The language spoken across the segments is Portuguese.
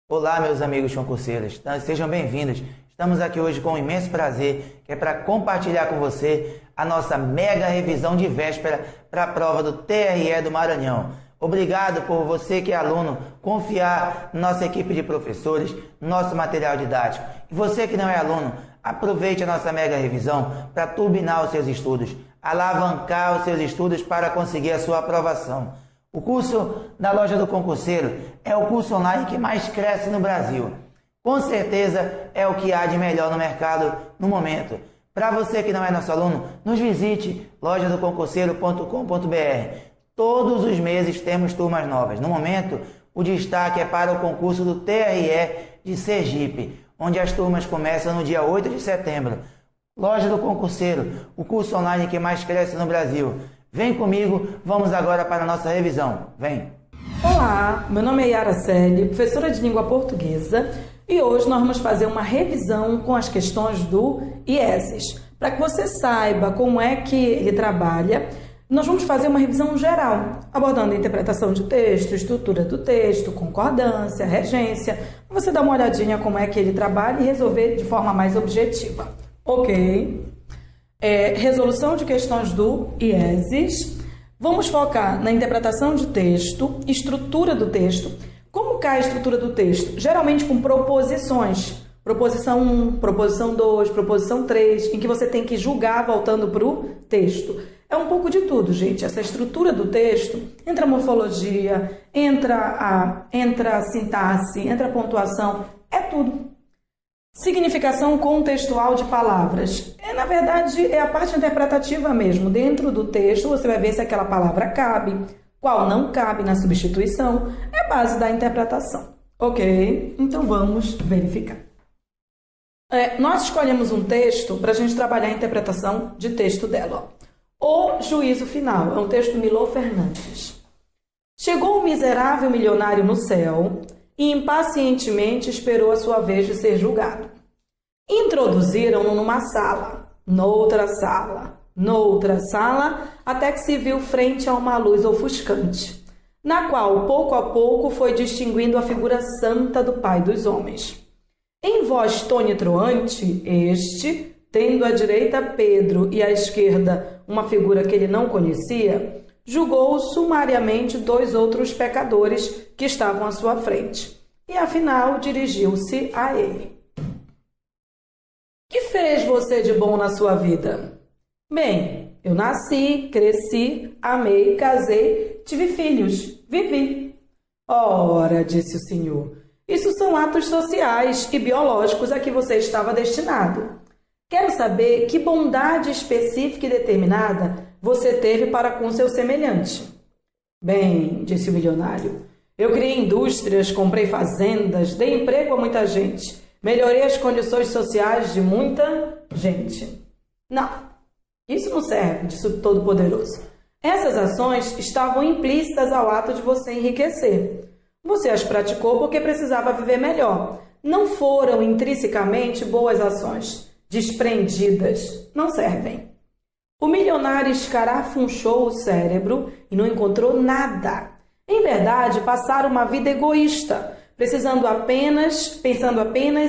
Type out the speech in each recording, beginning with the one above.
Olá, meus amigos concurseiros, sejam bem-vindos. Estamos aqui hoje com um imenso prazer, que é para compartilhar com você a nossa mega revisão de véspera para a prova do TRE do Maranhão. Obrigado por você que é aluno confiar na nossa equipe de professores, no nosso material didático. E você que não é aluno, aproveite a nossa mega revisão para turbinar os seus estudos, alavancar os seus estudos para conseguir a sua aprovação. O curso da Loja do Concurseiro é o curso online que mais cresce no Brasil. Com certeza é o que há de melhor no mercado no momento. Para você que não é nosso aluno, nos visite lojadoconcurseiro.com.br. Todos os meses temos turmas novas. No momento, o destaque é para o concurso do TRE de Sergipe, onde as turmas começam no dia 8 de setembro. Loja do Concurseiro, o curso online que mais cresce no Brasil. Vem comigo, vamos agora para a nossa revisão. Vem! Olá, meu nome é Yara Celi, professora de língua portuguesa, e hoje nós vamos fazer uma revisão com as questões do IESES. Para que você saiba como é que ele trabalha, nós vamos fazer uma revisão geral, abordando a interpretação de texto, estrutura do texto, concordância, regência. Você dá uma olhadinha como é que ele trabalha e resolver de forma mais objetiva. Ok? Resolução de questões do IESES. Vamos focar na interpretação de texto, estrutura do texto. Como cai a estrutura do texto? Geralmente com proposições. Proposição 1, proposição 2, proposição 3, em que você tem que julgar voltando para o texto. É um pouco de tudo, gente. Essa estrutura do texto, entra a morfologia, entra a sintaxe, entra a pontuação, é tudo. Significação contextual de palavras. Na verdade, é a parte interpretativa mesmo. Dentro do texto, você vai ver se aquela palavra cabe, qual não cabe na substituição. É a base da interpretação. Ok? Então, vamos verificar. Nós escolhemos um texto para a gente trabalhar a interpretação de texto dela. O Juízo Final. É um texto do Milor Fernandes. Chegou o miserável milionário no céu e impacientemente esperou a sua vez de ser julgado. Introduziram-no numa sala, noutra sala, até que se viu frente a uma luz ofuscante, na qual, pouco a pouco, foi distinguindo a figura santa do Pai dos homens. Em voz tonitruante, este, tendo à direita Pedro e à esquerda uma figura que ele não conhecia, julgou sumariamente 2 outros pecadores que estavam à sua frente. E, afinal, dirigiu-se a ele. Que fez você de bom na sua vida? Bem, eu nasci, cresci, amei, casei, tive filhos, vivi. Ora, disse o Senhor, isso são atos sociais e biológicos a que você estava destinado. Quero saber que bondade específica e determinada você teve para com seu semelhante. Bem, disse o milionário, eu criei indústrias, comprei fazendas, dei emprego a muita gente, melhorei as condições sociais de muita gente. Não, isso não serve, disse o Todo-Poderoso. Essas ações estavam implícitas ao ato de você enriquecer. Você as praticou porque precisava viver melhor. Não foram intrinsecamente boas ações, desprendidas, não servem. O milionário escarafunchou o cérebro e não encontrou nada. Em verdade, passaram uma vida egoísta, pensando apenas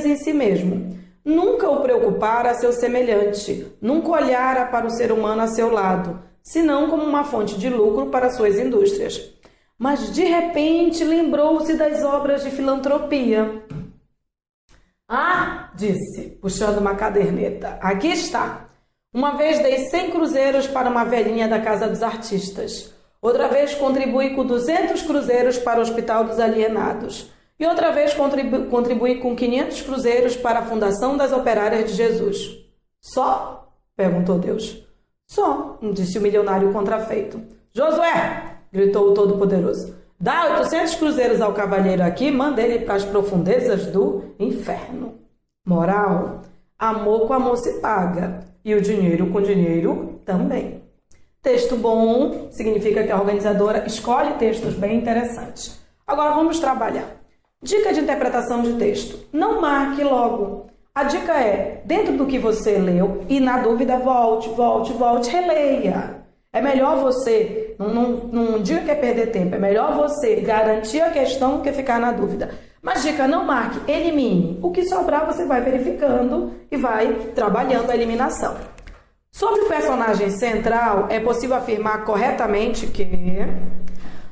em si mesmo. Nunca o preocupara a seu semelhante, nunca olhara para o ser humano a seu lado, senão como uma fonte de lucro para suas indústrias. Mas, de repente, lembrou-se das obras de filantropia. Ah, disse, puxando uma caderneta, aqui está. Uma vez dei 100 cruzeiros para uma velhinha da Casa dos Artistas. Outra vez contribuí com 200 cruzeiros para o Hospital dos Alienados. E outra vez contribuí com 500 cruzeiros para a Fundação das Operárias de Jesus. Só? Perguntou Deus. Só, disse o milionário contrafeito. Josué, gritou o Todo-Poderoso, dá 800 cruzeiros ao cavalheiro aqui e manda ele para as profundezas do inferno. Moral, amor com amor se paga. E o dinheiro com dinheiro também. Texto bom significa que a organizadora escolhe textos bem interessantes. Agora vamos trabalhar. Dica de interpretação de texto. Não marque logo. A dica é, dentro do que você leu, e na dúvida, volte, releia. É melhor você, não diga que é perder tempo, é melhor você garantir a questão do que ficar na dúvida. Mas dica, não marque, elimine. O que sobrar você vai verificando e vai trabalhando a eliminação. Sobre o personagem central, é possível afirmar corretamente que,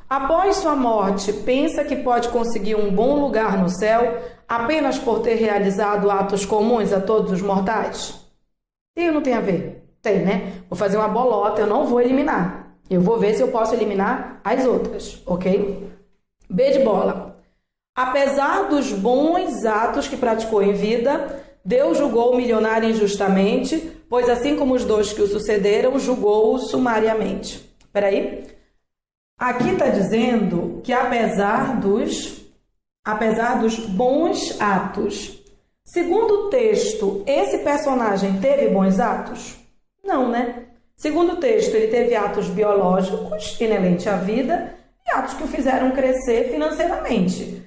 após sua morte, pensa que pode conseguir um bom lugar no céu apenas por ter realizado atos comuns a todos os mortais? Tem ou não tem a ver? Tem, né? Vou fazer uma bolota, eu não vou eliminar. Eu vou ver se eu posso eliminar as outras, ok? B de bola. Apesar dos bons atos que praticou em vida, Deus julgou o milionário injustamente, pois assim como os dois que o sucederam, julgou-o sumariamente. Espera aí. Aqui está dizendo que apesar dos bons atos. Segundo o texto, esse personagem teve bons atos? Não, né? Segundo o texto, ele teve atos biológicos inerentes à vida e atos que o fizeram crescer financeiramente.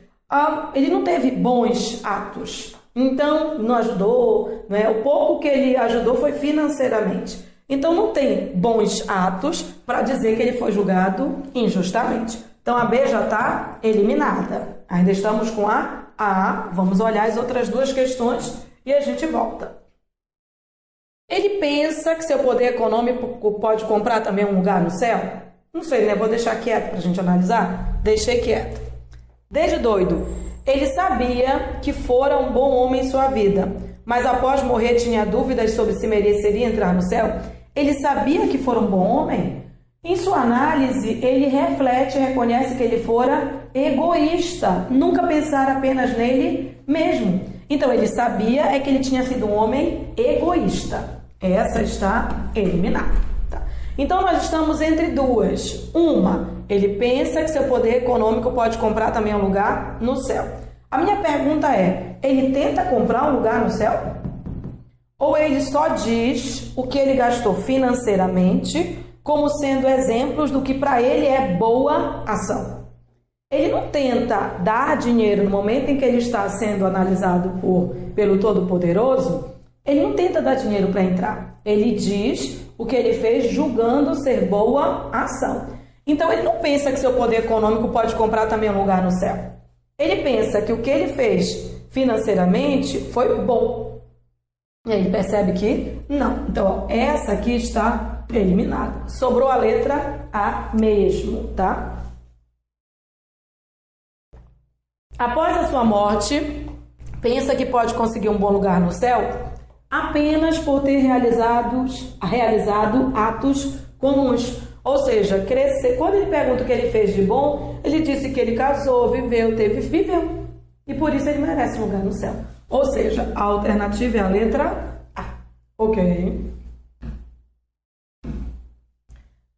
Ele não teve bons atos, então não ajudou, né? O pouco que ele ajudou foi financeiramente. Então não tem bons atos para dizer que ele foi julgado injustamente. Então a B já está eliminada. Ainda estamos com a A. Vamos olhar as outras duas questões e a gente volta. Ele pensa que seu poder econômico pode comprar também um lugar no céu? Não sei, né? Vou deixar quieto para a gente analisar. Deixei quieto. Desde doido, ele sabia que fora um bom homem em sua vida, mas após morrer tinha dúvidas sobre se mereceria entrar no céu. Ele sabia que fora um bom homem? Em sua análise, ele reflete e reconhece que ele fora egoísta, nunca pensar apenas nele mesmo. Então, ele sabia que ele tinha sido um homem egoísta. Essa está eliminada. Tá? Então, nós estamos entre duas. Uma, ele pensa que seu poder econômico pode comprar também um lugar no céu. A minha pergunta é, ele tenta comprar um lugar no céu? Ou ele só diz o que ele gastou financeiramente como sendo exemplos do que para ele é boa ação? Ele não tenta dar dinheiro no momento em que ele está sendo analisado pelo Todo-Poderoso, ele não tenta dar dinheiro para entrar. Ele diz o que ele fez julgando ser boa ação. Então, ele não pensa que seu poder econômico pode comprar também um lugar no céu. Ele pensa que o que ele fez financeiramente foi bom. E aí ele percebe que não. Então, ó, essa aqui está eliminada. Sobrou a letra A mesmo, tá? Após a sua morte, pensa que pode conseguir um bom lugar no céu apenas por ter realizado atos comuns. Ou seja, crescer. Quando ele pergunta o que ele fez de bom, ele disse que ele casou, viveu. E por isso ele merece um lugar no céu. Ou seja, a alternativa é a letra A. Ok.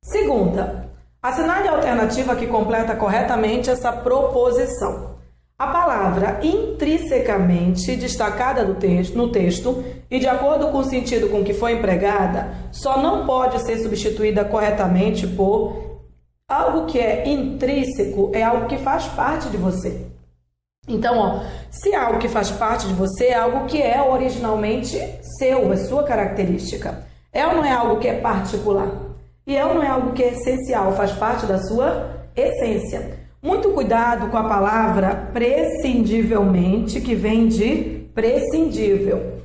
Segunda, assinale a alternativa que completa corretamente essa proposição. A palavra intrinsecamente destacada no texto e de acordo com o sentido com que foi empregada, só não pode ser substituída corretamente por algo que é intrínseco, é algo que faz parte de você. Então, ó, se algo que faz parte de você é algo que é originalmente seu, é sua característica. É ou não é algo que é particular? E é ou não é algo que é essencial, faz parte da sua essência. Muito cuidado com a palavra prescindivelmente, que vem de prescindível.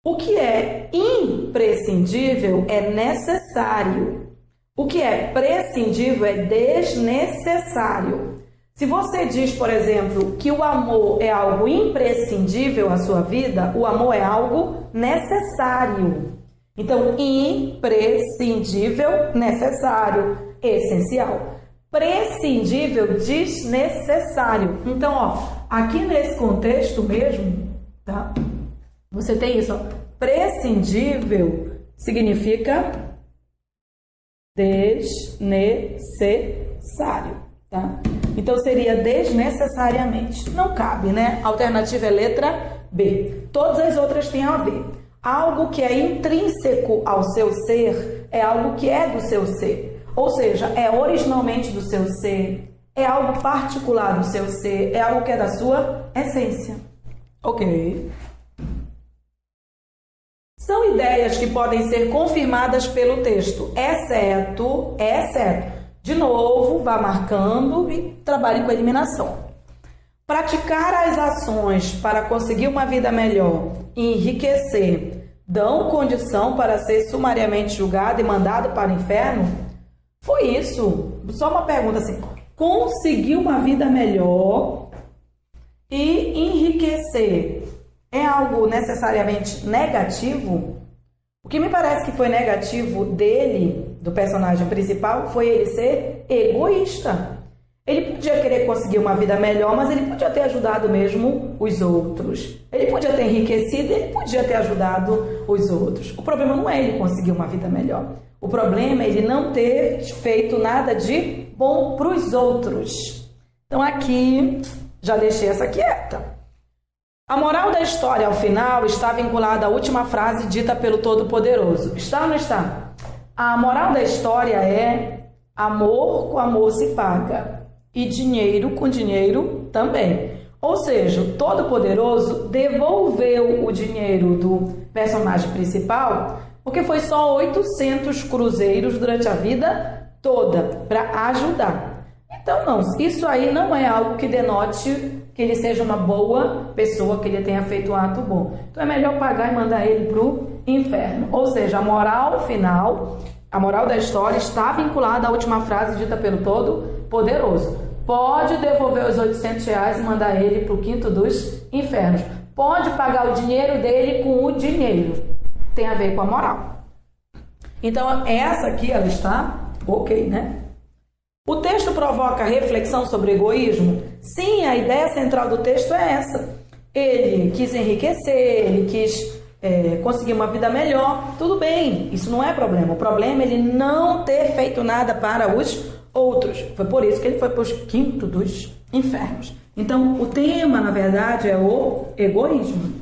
O que é imprescindível é necessário. O que é prescindível é desnecessário. Se você diz, por exemplo, que o amor é algo imprescindível à sua vida, o amor é algo necessário. Então, imprescindível, necessário, essencial. Prescindível, desnecessário. Então, ó, aqui nesse contexto mesmo, tá? Você tem isso, ó. Prescindível significa desnecessário, tá? Então, seria desnecessariamente. Não cabe, né? A alternativa é letra B. Todas as outras têm a ver. Algo que é intrínseco ao seu ser é algo que é do seu ser. Ou seja, é originalmente do seu ser, é algo particular do seu ser, é algo que é da sua essência. Ok. São ideias que podem ser confirmadas pelo texto, exceto. De novo, vá marcando e trabalhe com a eliminação. Praticar as ações para conseguir uma vida melhor e enriquecer dão condição para ser sumariamente julgado e mandado para o inferno? Foi isso. Só uma pergunta assim. Conseguir uma vida melhor e enriquecer é algo necessariamente negativo? O que me parece que foi negativo dele, do personagem principal, foi ele ser egoísta. Ele podia querer conseguir uma vida melhor, mas ele podia ter ajudado mesmo os outros. Ele podia ter enriquecido, ele podia ter ajudado os outros. O problema não é ele conseguir uma vida melhor. O problema é ele não ter feito nada de bom para os outros. Então aqui, já deixei essa quieta. A moral da história, ao final, está vinculada à última frase dita pelo Todo-Poderoso. Está ou não está? A moral da história é: amor com amor se paga. E dinheiro com dinheiro também. Ou seja, o Todo-Poderoso devolveu o dinheiro do personagem principal porque foi só 800 cruzeiros durante a vida toda para ajudar. Então, não, isso aí não é algo que denote que ele seja uma boa pessoa, que ele tenha feito um ato bom. Então, é melhor pagar e mandar ele para o inferno. Ou seja, a moral final, a moral da história está vinculada à última frase dita pelo Todo-Poderoso. Pode devolver os R$800 e mandar ele para o quinto dos infernos. Pode pagar o dinheiro dele com o dinheiro. Tem a ver com a moral. Então, essa aqui, ela está ok, né? O texto provoca reflexão sobre egoísmo? Sim, a ideia central do texto é essa. Ele quis enriquecer, ele quis conseguir uma vida melhor. Tudo bem, isso não é problema. O problema é ele não ter feito nada para os outros. Foi por isso que ele foi para os quintos dos infernos. Então, o tema, na verdade, é o egoísmo.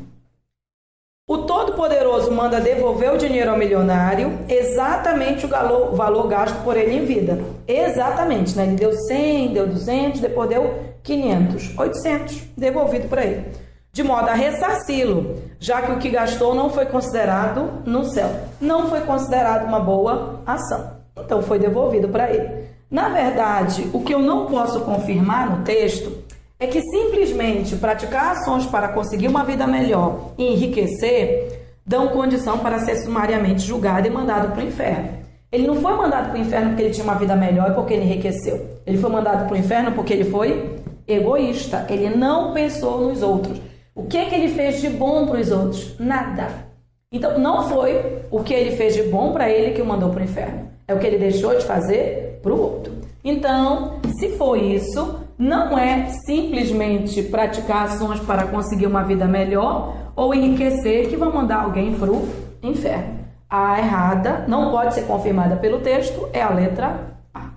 O Todo-Poderoso manda devolver o dinheiro ao milionário, exatamente o valor gasto por ele em vida. Exatamente, né? Ele deu 100, deu 200, depois deu 500, 800 devolvido para ele. De modo a ressarci-lo, já que o que gastou não foi considerado no céu. Não foi considerado uma boa ação. Então, foi devolvido para ele. Na verdade, o que eu não posso confirmar no texto é que simplesmente praticar ações para conseguir uma vida melhor e enriquecer dão condição para ser sumariamente julgado e mandado para o inferno. Ele não foi mandado para o inferno porque ele tinha uma vida melhor e porque ele enriqueceu. Ele foi mandado para o inferno porque ele foi egoísta. Ele não pensou nos outros. O que é que ele fez de bom para os outros? Nada. Então, não foi o que ele fez de bom para ele que o mandou para o inferno. É o que ele deixou de fazer para o outro. Então, se for isso, não é simplesmente praticar ações para conseguir uma vida melhor ou enriquecer que vão mandar alguém para o inferno. A errada, não pode ser confirmada pelo texto, é a letra A.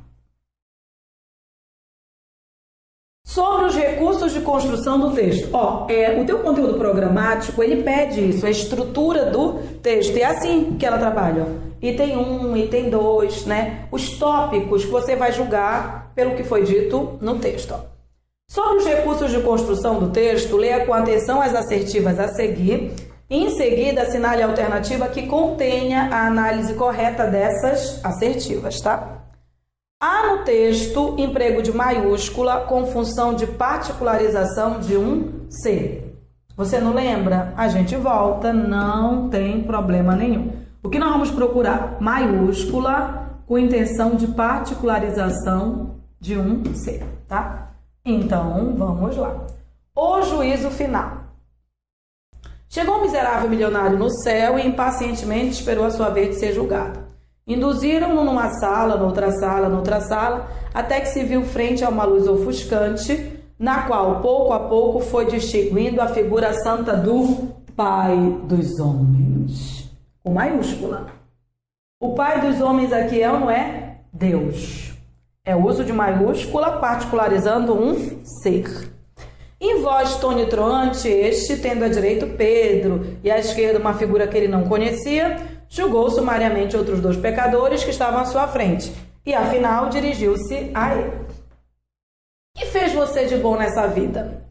Sobre os recursos de construção do texto. O teu conteúdo programático, ele pede isso, a estrutura do texto. É assim que ela trabalha. Item 1, item 2, né? Os tópicos que você vai julgar pelo que foi dito no texto. Sobre os recursos de construção do texto, leia com atenção as assertivas a seguir e, em seguida, assinale a alternativa que contenha a análise correta dessas assertivas, tá? Há no texto emprego de maiúscula com função de particularização de um ser. Você não lembra? A gente volta, não tem problema nenhum. O que nós vamos procurar? Maiúscula com intenção de particularização de um ser, tá? Então, vamos lá. O juízo final. Chegou um miserável milionário no céu e impacientemente esperou a sua vez de ser julgado. Induziram-no numa sala, noutra sala, até que se viu frente a uma luz ofuscante, na qual, pouco a pouco, foi distinguindo a figura santa do Pai dos Homens. Com maiúscula. O Pai dos Homens aqui é ou não é? Deus. É o uso de maiúscula particularizando um ser. Em voz tonitruante, este, tendo à direita Pedro e à esquerda uma figura que ele não conhecia, julgou sumariamente outros dois pecadores que estavam à sua frente e, afinal, dirigiu-se a ele. O que fez você de bom nessa vida?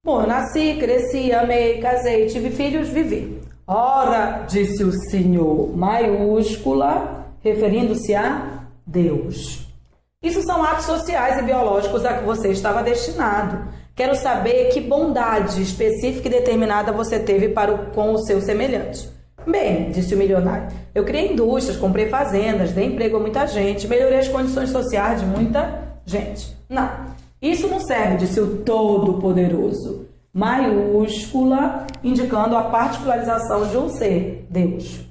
Bom, eu nasci, cresci, amei, casei, tive filhos, vivi. Ora, disse o Senhor, maiúscula, referindo-se a Deus. Isso são atos sociais e biológicos a que você estava destinado. Quero saber que bondade específica e determinada você teve com o seu semelhante. Bem, disse o milionário, eu criei indústrias, comprei fazendas, dei emprego a muita gente, melhorei as condições sociais de muita gente. Não, isso não serve, disse o Todo-Poderoso. Maiúscula, indicando a particularização de um ser, Deus.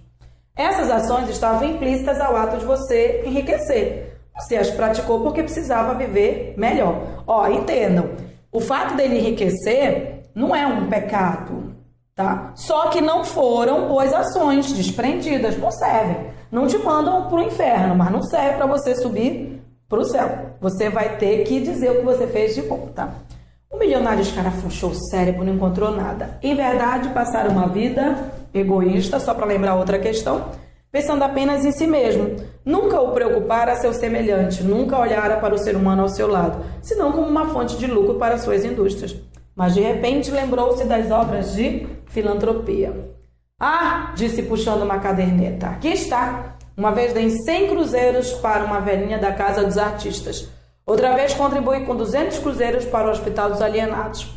Essas ações estavam implícitas ao ato de você enriquecer. Você as praticou porque precisava viver melhor. Entendam, o fato dele enriquecer não é um pecado, tá? Só que não foram boas ações, desprendidas, não servem. Não te mandam para o inferno, mas não serve para você subir para o céu. Você vai ter que dizer o que você fez de bom, tá? O milionário escarafunchou o cérebro, não encontrou nada. Em verdade, passaram uma vida egoísta, só para lembrar outra questão, pensando apenas em si mesmo. Nunca o preocupara a seu semelhante, nunca olhara para o ser humano ao seu lado, senão como uma fonte de lucro para suas indústrias. Mas de repente lembrou-se das obras de filantropia. Ah, disse puxando uma caderneta, aqui está. Uma vez dei 100 cruzeiros para uma velhinha da Casa dos Artistas. Outra vez contribuí com 200 cruzeiros para o Hospital dos Alienados.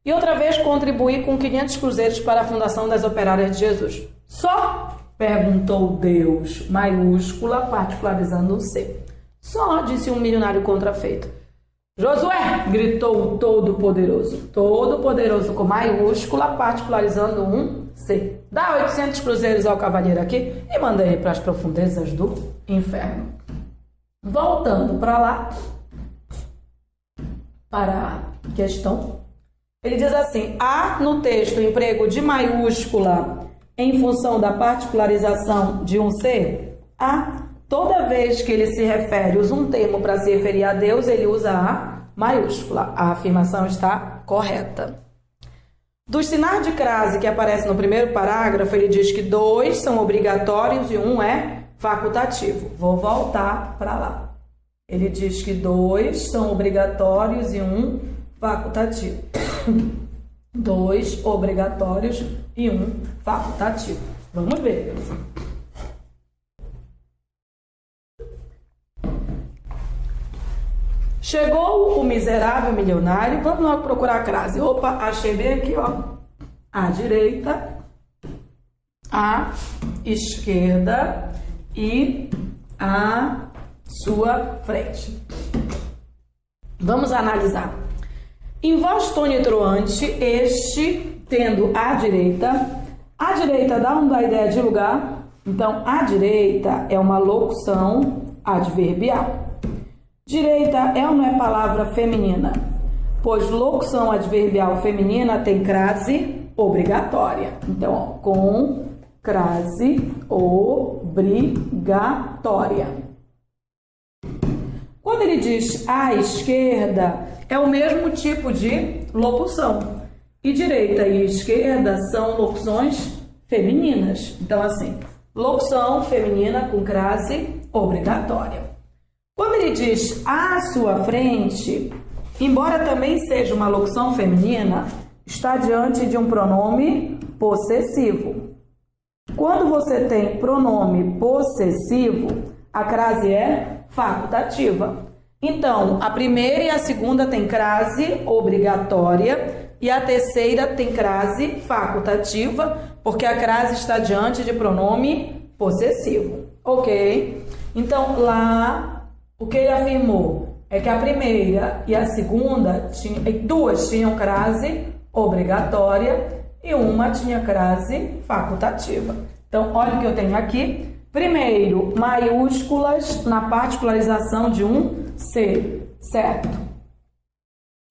E outra vez contribuí com 500 cruzeiros para a Fundação das Operárias de Jesus. Só? Perguntou Deus, maiúscula, particularizando o C. Só, disse um milionário contrafeito. Josué, gritou o Todo-Poderoso. Todo-Poderoso com maiúscula, particularizando um C. Dá 800 cruzeiros ao cavalheiro aqui e manda ele para as profundezas do inferno. Voltando para lá, para a questão, ele diz assim, há no texto emprego de maiúscula em função da particularização de um ser? Há. Toda vez que ele se refere, usa um termo para se referir a Deus, ele usa a maiúscula. A afirmação está correta. Dos sinais de crase que aparecem no primeiro parágrafo, ele diz que 2 são obrigatórios e 1 é facultativo. Vou voltar para lá. Ele diz que 2 são obrigatórios e 1 facultativo. 2 obrigatórios e 1 facultativo. Vamos ver. Chegou o miserável milionário. Vamos logo procurar a crase. Opa, achei bem aqui, ó. À direita, à esquerda e à sua frente. Vamos analisar. Em voz tonitruante, este tendo à direita dá a ideia de lugar. Então, à direita é uma locução adverbial. Direita é ou não é palavra feminina? Pois locução adverbial feminina tem crase obrigatória. Então, ó, com crase obrigatória. Quando ele diz à esquerda, é o mesmo tipo de locução. E direita e esquerda são locuções femininas. Então, assim, locução feminina com crase obrigatória. Quando ele diz à sua frente, embora também seja uma locução feminina, está diante de um pronome possessivo. Quando você tem pronome possessivo, a crase é facultativa. Então, a primeira e a segunda tem crase obrigatória e a terceira tem crase facultativa, porque a crase está diante de pronome possessivo. Ok? Então, lá, o que ele afirmou é que a primeira e a segunda, duas tinham crase obrigatória e uma tinha crase facultativa. Então, olha o que eu tenho aqui. Primeiro, maiúsculas na particularização de um ser, certo?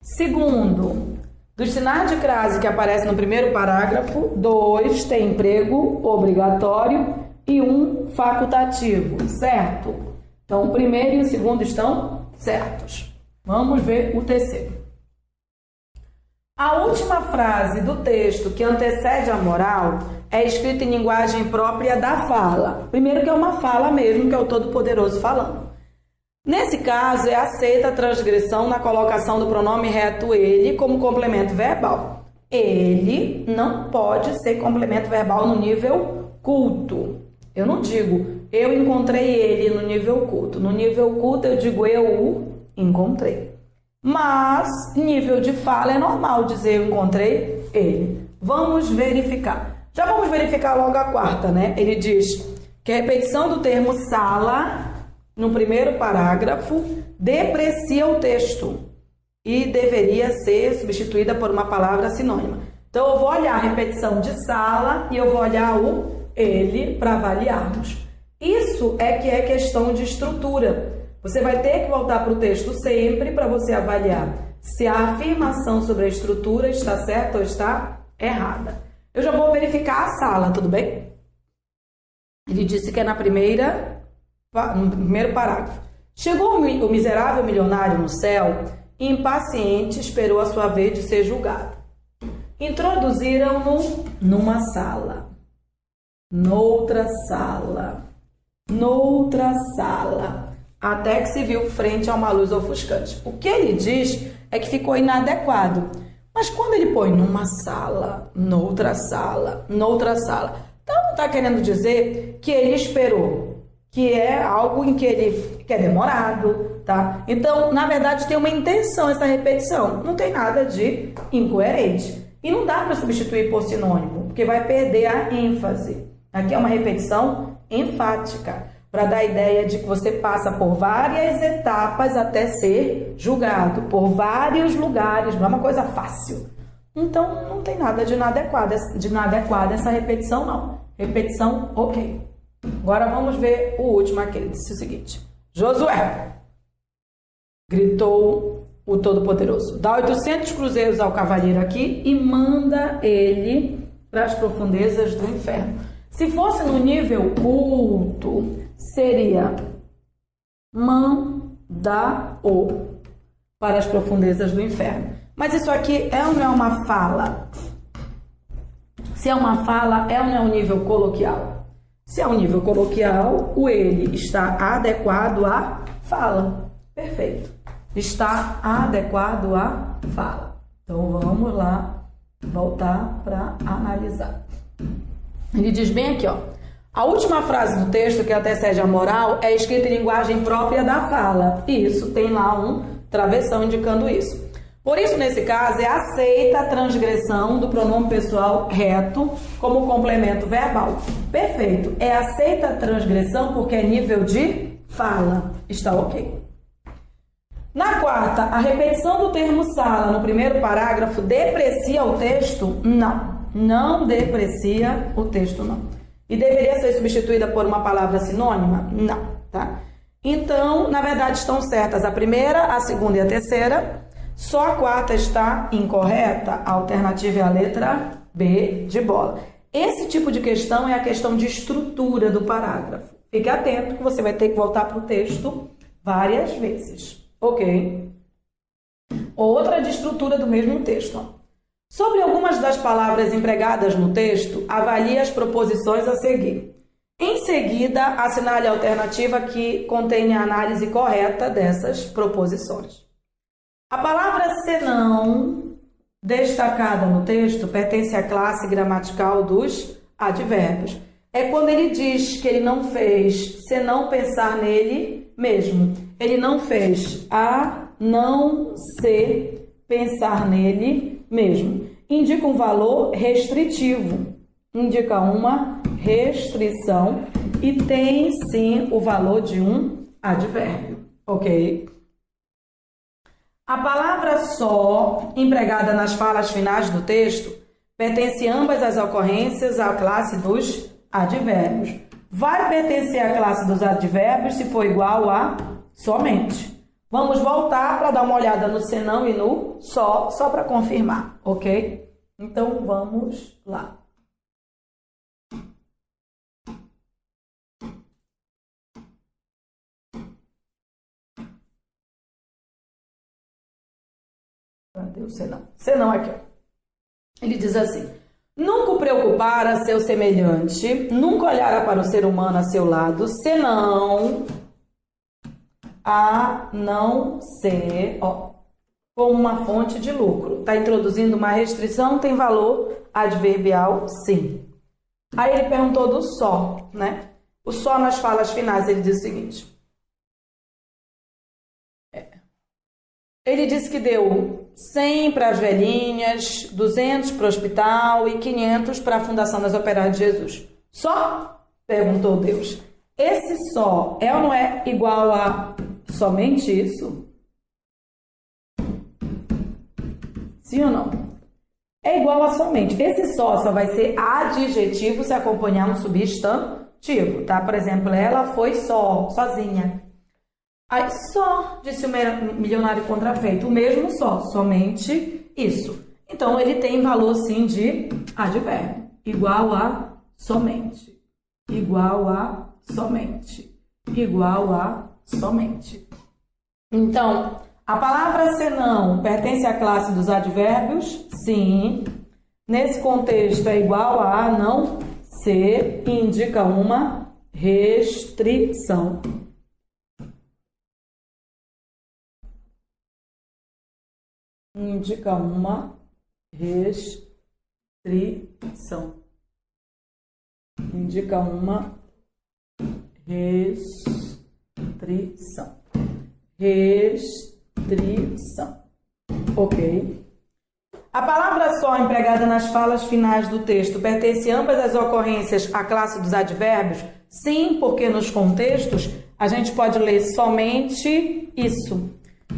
Segundo, dos sinais de crase que aparecem no primeiro parágrafo, 2 tem emprego obrigatório e 1 facultativo, certo? Então, o primeiro e o segundo estão certos. Vamos ver o terceiro. A última frase do texto que antecede a moral é escrita em linguagem própria da fala. Primeiro que é uma fala mesmo, que é o Todo-Poderoso falando. Nesse caso, é aceita a transgressão na colocação do pronome reto ele como complemento verbal. Ele não pode ser complemento verbal no nível culto. Eu não digo, eu encontrei ele no nível culto. No nível culto, eu digo, eu o encontrei. Mas nível de fala é normal dizer eu encontrei ele. Vamos verificar. Já vamos verificar logo a quarta, né? Ele diz que a repetição do termo sala, no primeiro parágrafo, deprecia o texto e deveria ser substituída por uma palavra sinônima. Então, eu vou olhar a repetição de sala e eu vou olhar o ele para avaliarmos. Isso é que é questão de estrutura. Você vai ter que voltar para o texto sempre para você avaliar se a afirmação sobre a estrutura está certa ou está errada. Eu já vou verificar a sala, tudo bem? Ele disse que é no primeiro parágrafo. Chegou o miserável milionário no céu e, impaciente, esperou a sua vez de ser julgado. Introduziram-no numa sala, noutra sala, até que se viu frente a uma luz ofuscante. O que ele diz é que ficou inadequado. Mas quando ele põe numa sala, noutra sala, então não está querendo dizer que ele esperou, que é algo em que ele é demorado, tá? Então, na verdade, tem uma intenção essa repetição. Não tem nada de incoerente. E não dá para substituir por sinônimo, porque vai perder a ênfase. Aqui é uma repetição enfática, para dar a ideia de que você passa por várias etapas até ser julgado, por vários lugares, não é uma coisa fácil. Então, não tem nada de inadequado essa repetição, não. Repetição, ok. Agora vamos ver o último aqui. Ele disse o seguinte: Josué, gritou o Todo-Poderoso, dá 800 cruzeiros ao cavaleiro aqui e manda ele para as profundezas do inferno. Se fosse no nível culto, seria manda-o para as profundezas do inferno. Mas isso aqui é ou não é uma fala? Se é uma fala, é ou não é um nível coloquial? Se é um nível coloquial, o ele está adequado à fala. Perfeito. Está adequado à fala. Então, vamos lá voltar para analisar. Ele diz bem aqui, ó. A última frase do texto, que antecede a moral, é escrita em linguagem própria da fala. E isso tem lá um travessão indicando isso. Por isso, nesse caso, é aceita a transgressão do pronome pessoal reto como complemento verbal. Perfeito. É aceita a transgressão porque é nível de fala. Está ok. Na quarta, a repetição do termo sala no primeiro parágrafo deprecia o texto? Não. Não deprecia o texto, não. E deveria ser substituída por uma palavra sinônima? Não, tá? Então, na verdade, estão certas a primeira, a segunda e a terceira. Só a quarta está incorreta. A alternativa é a letra B de bola. Esse tipo de questão é a questão de estrutura do parágrafo. Fique atento que você vai ter que voltar para o texto várias vezes. Ok? Outra de estrutura do mesmo texto, ó. Sobre algumas das palavras empregadas no texto, avalie as proposições a seguir. Em seguida, assinale a alternativa que contém a análise correta dessas proposições. A palavra senão, destacada no texto, pertence à classe gramatical dos advérbios. É quando ele diz que ele não fez senão pensar nele mesmo. Ele não fez a não ser pensar nele mesmo. Indica um valor restritivo, indica uma restrição e tem sim o valor de um advérbio, ok? A palavra só, empregada nas falas finais do texto, pertence ambas as ocorrências à classe dos advérbios. Vai pertencer à classe dos advérbios se for igual a somente. Vamos voltar para dar uma olhada no senão e no só para confirmar, ok? Então, vamos lá. Cadê o senão? Senão aqui, ó. Ele diz assim: nunca o preocupar a seu semelhante, nunca olhar para o ser humano a seu lado, senão a não ser, ó, como uma fonte de lucro. Está introduzindo uma restrição, tem valor adverbial, sim. Aí ele perguntou do só, né? O só nas falas finais, ele diz o seguinte: Ele disse que deu 100 para as velhinhas, 200 para o hospital e 500 para a Fundação das Operárias de Jesus. Só? Perguntou Deus. Esse só é ou não é igual a somente isso? Sim ou não? É igual a somente. Esse só vai ser adjetivo se acompanhar um substantivo, tá? Por exemplo, ela foi sozinha. Aí, só, disse o milionário contrafeito. O mesmo só, somente isso. Então, ele tem valor, sim, de advérbio. Igual a somente. Igual a somente. Igual a somente. Então, a palavra senão pertence à classe dos advérbios? Sim. Nesse contexto, é igual a não ser e indica uma restrição. Indica uma restrição. Indica uma restrição. Restrição. Ok? A palavra só empregada nas falas finais do texto pertence ambas as ocorrências à classe dos advérbios? Sim, porque nos contextos a gente pode ler somente isso.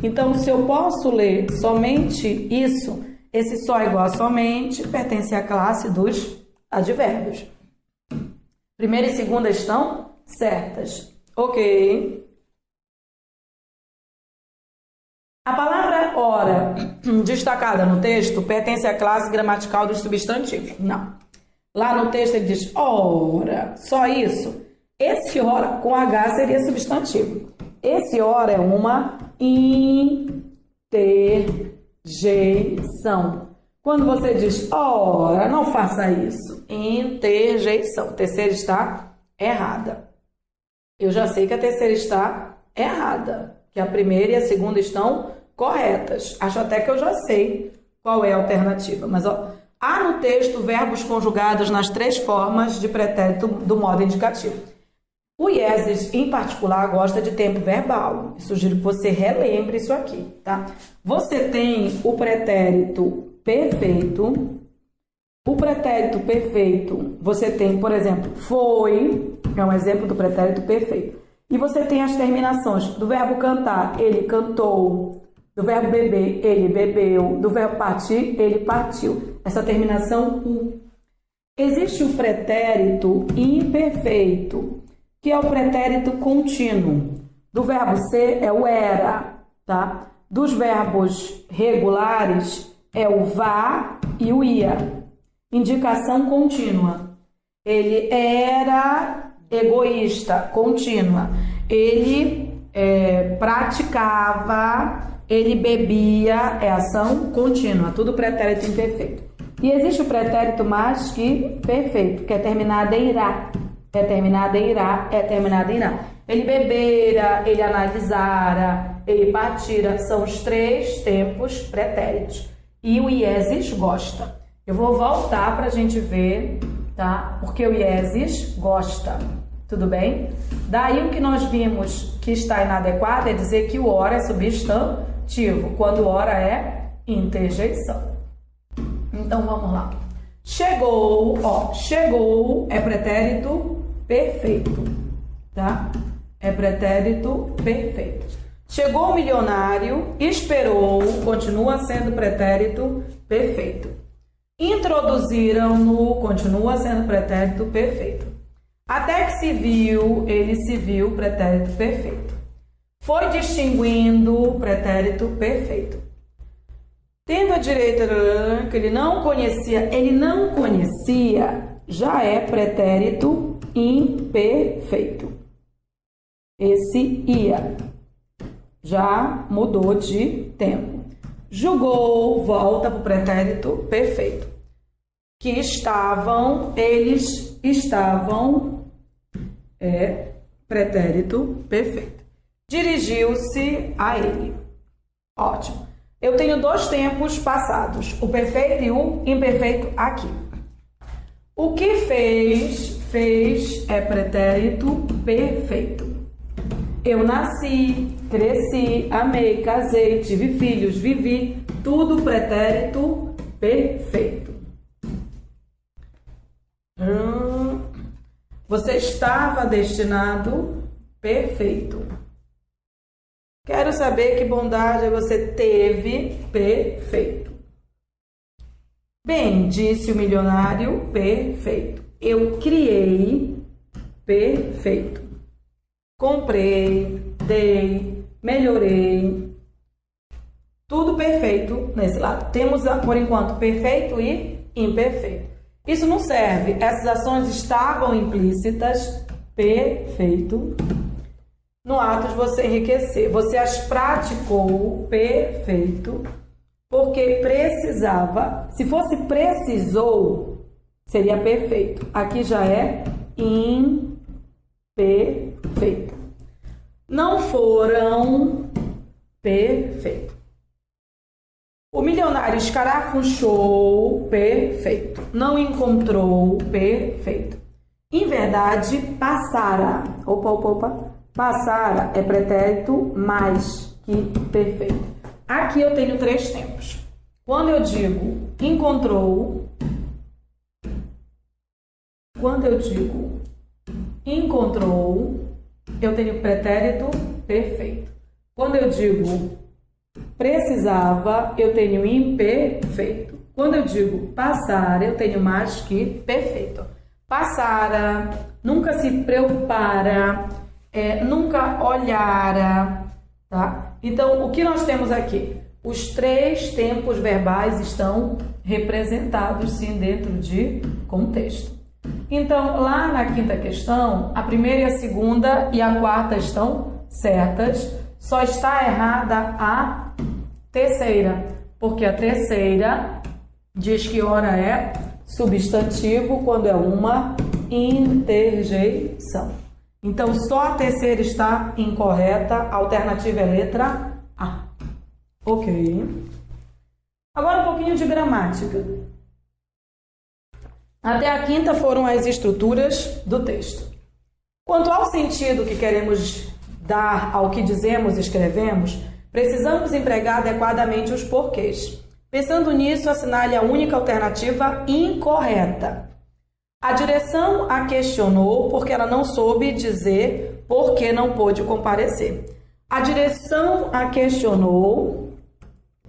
Então, se eu posso ler somente isso, esse só igual a somente pertence à classe dos advérbios. Primeira e segunda estão certas. Ok. A palavra ora, destacada no texto, pertence à classe gramatical dos substantivos. Não. Lá no texto ele diz ora, só isso. Esse ora com H seria substantivo. Esse ora é uma interjeição. Quando você diz ora, não faça isso. Interjeição. A terceira está errada. Eu já sei que a terceira está errada, que a primeira e a segunda estão corretas. Acho até que eu já sei qual é a alternativa. Mas ó, há no texto verbos conjugados nas três formas de pretérito do modo indicativo. O IESES, em particular, gosta de tempo verbal. Eu sugiro que você relembre isso aqui, tá? Você tem o pretérito perfeito. O pretérito perfeito, você tem, por exemplo, foi, é um exemplo do pretérito perfeito. E você tem as terminações do verbo cantar, ele cantou. Do verbo beber, ele bebeu. Do verbo partir, ele partiu. Essa terminação, u. Existe o pretérito imperfeito, que é o pretérito contínuo. Do verbo ser é o era, tá? Dos verbos regulares é o vá e o ia. Indicação contínua. Ele era egoísta, contínua. Ele praticava, ele bebia, é ação contínua. Tudo pretérito imperfeito. E existe o pretérito mais que perfeito, que é terminado em irá. É terminado em irá, é terminado em irá. Ele bebera, ele analisara, ele partira. São os três tempos pretéritos. E o IESES gosta. Eu vou voltar para a gente ver, tá? Porque o IESES gosta. Tudo bem? Daí o que nós vimos que está inadequado é dizer que o ora é substantivo, quando o ora é interjeição. Então vamos lá. Chegou, ó, chegou é pretérito perfeito, tá? É pretérito perfeito. Chegou o milionário, esperou, continua sendo pretérito perfeito. Introduziram-no, continua sendo pretérito perfeito. Até que se viu, ele se viu, pretérito perfeito. Foi distinguindo, pretérito perfeito. Tendo a direita que ele não conhecia, já é pretérito imperfeito. Esse ia já mudou de tempo. Julgou, volta para o pretérito perfeito. Que estavam, eles estavam, é pretérito perfeito. Dirigiu-se a ele. Ótimo. Eu tenho dois tempos passados, o perfeito e o imperfeito aqui. O que fez é pretérito perfeito. Eu nasci, cresci, amei, casei, tive filhos, vivi. Tudo pretérito perfeito. Você estava destinado perfeito. Quero saber que bondade você teve perfeito. Bem, disse o milionário, perfeito. Eu criei perfeito. Comprei, dei, melhorei. Tudo perfeito nesse lado. Temos, por enquanto, perfeito e imperfeito. Isso não serve. Essas ações estavam implícitas, perfeito, no ato de você enriquecer. Você as praticou, perfeito, porque precisava. Se fosse precisou, seria perfeito. Aqui já é imperfeito. Não foram, perfeito. O milionário escarafunchou, perfeito. Não encontrou, perfeito. Em verdade, passara. Opa. Passara é pretérito mais que perfeito. Aqui eu tenho 3 tempos. Quando eu digo encontrou, eu tenho pretérito perfeito. Quando eu digo precisava, eu tenho imperfeito. Quando eu digo passar, eu tenho mais que perfeito. Passara, nunca se preocupara, nunca olhara, tá? Então, o que nós temos aqui? Os 3 tempos verbais estão representados, sim, dentro de contexto. Então, lá na 5ª questão, a primeira e a segunda e a 4ª estão certas. Só está errada a terceira, porque a terceira diz que ora é substantivo quando é uma interjeição. Então, só a terceira está incorreta, a alternativa é letra A. Ok. Agora um pouquinho de gramática. Até a 5ª foram as estruturas do texto. Quanto ao sentido que queremos dar ao que dizemos e escrevemos, precisamos empregar adequadamente os porquês. Pensando nisso, assinale a única alternativa incorreta. A direção a questionou porque ela não soube dizer por que não pôde comparecer. A direção a questionou,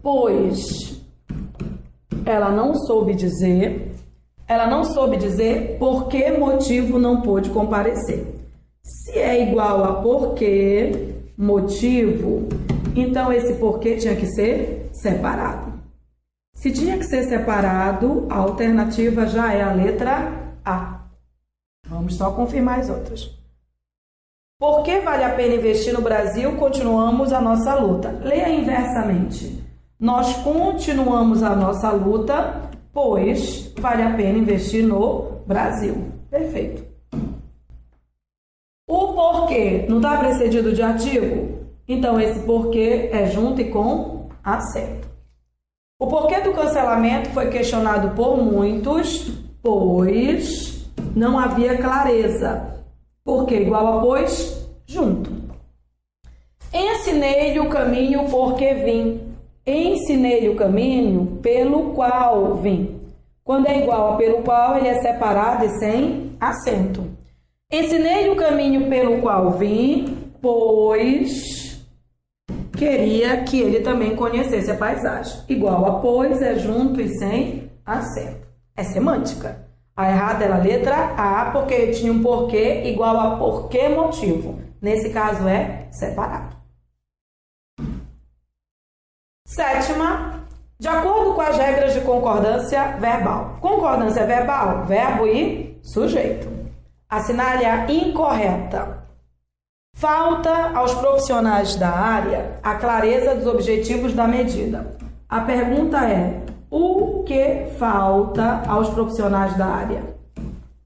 pois ela não soube dizer por que motivo não pôde comparecer. Se é igual a porquê, motivo, então esse porquê tinha que ser separado. Se tinha que ser separado, a alternativa já é a letra A. Vamos só confirmar as outras. Por que vale a pena investir no Brasil? Continuamos a nossa luta. Leia inversamente. Nós continuamos a nossa luta, pois vale a pena investir no Brasil. Perfeito. O porquê não está precedido de artigo? Então, esse porquê é junto e com acento. O porquê do cancelamento foi questionado por muitos, pois não havia clareza. Porquê igual a pois, junto. Ensinei-lhe o caminho porque vim. Ensinei-lhe o caminho pelo qual vim. Quando é igual a pelo qual, ele é separado e sem acento. Ensinei-lhe o caminho pelo qual vim, pois queria que ele também conhecesse a paisagem. Igual a pois é junto e sem acento. É semântica. A errada era a letra A, porque tinha um porquê igual a porquê motivo. Nesse caso é separado. 7ª, de acordo com as regras de concordância verbal. Concordância verbal, verbo e sujeito. Assinale a incorreta. Falta aos profissionais da área a clareza dos objetivos da medida. A pergunta é: o que falta aos profissionais da área?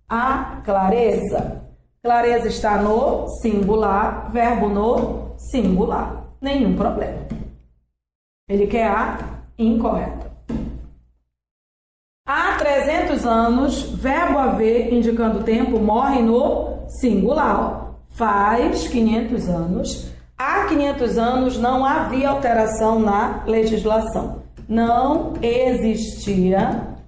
A clareza. Clareza está no singular, verbo no singular. Nenhum problema. Ele quer a incorreta. Há 300 anos, verbo haver indicando tempo morre no singular. Faz 500 anos. Há 500 anos não havia alteração na legislação. Não existia.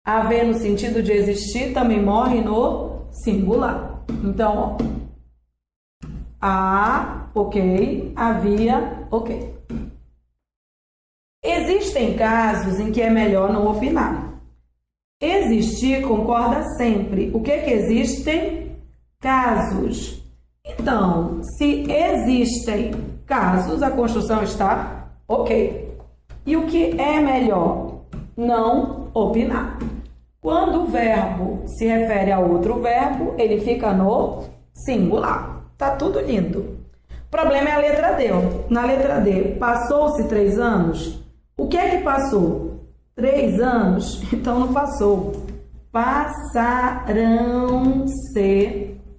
Haver no sentido de existir também morre no singular. Então, ó, há, ok, havia, ok. Existem casos em que é melhor não opinar. Existir concorda sempre. O que é que existem? Casos. Então, se existem casos, a construção está ok. E o que é melhor? Não opinar. Quando o verbo se refere a outro verbo, ele fica no singular. Tá tudo lindo. O problema é a letra D. Na letra D, passou-se 3 anos? O que é que passou? 3 anos? Então não passou. Passarão-se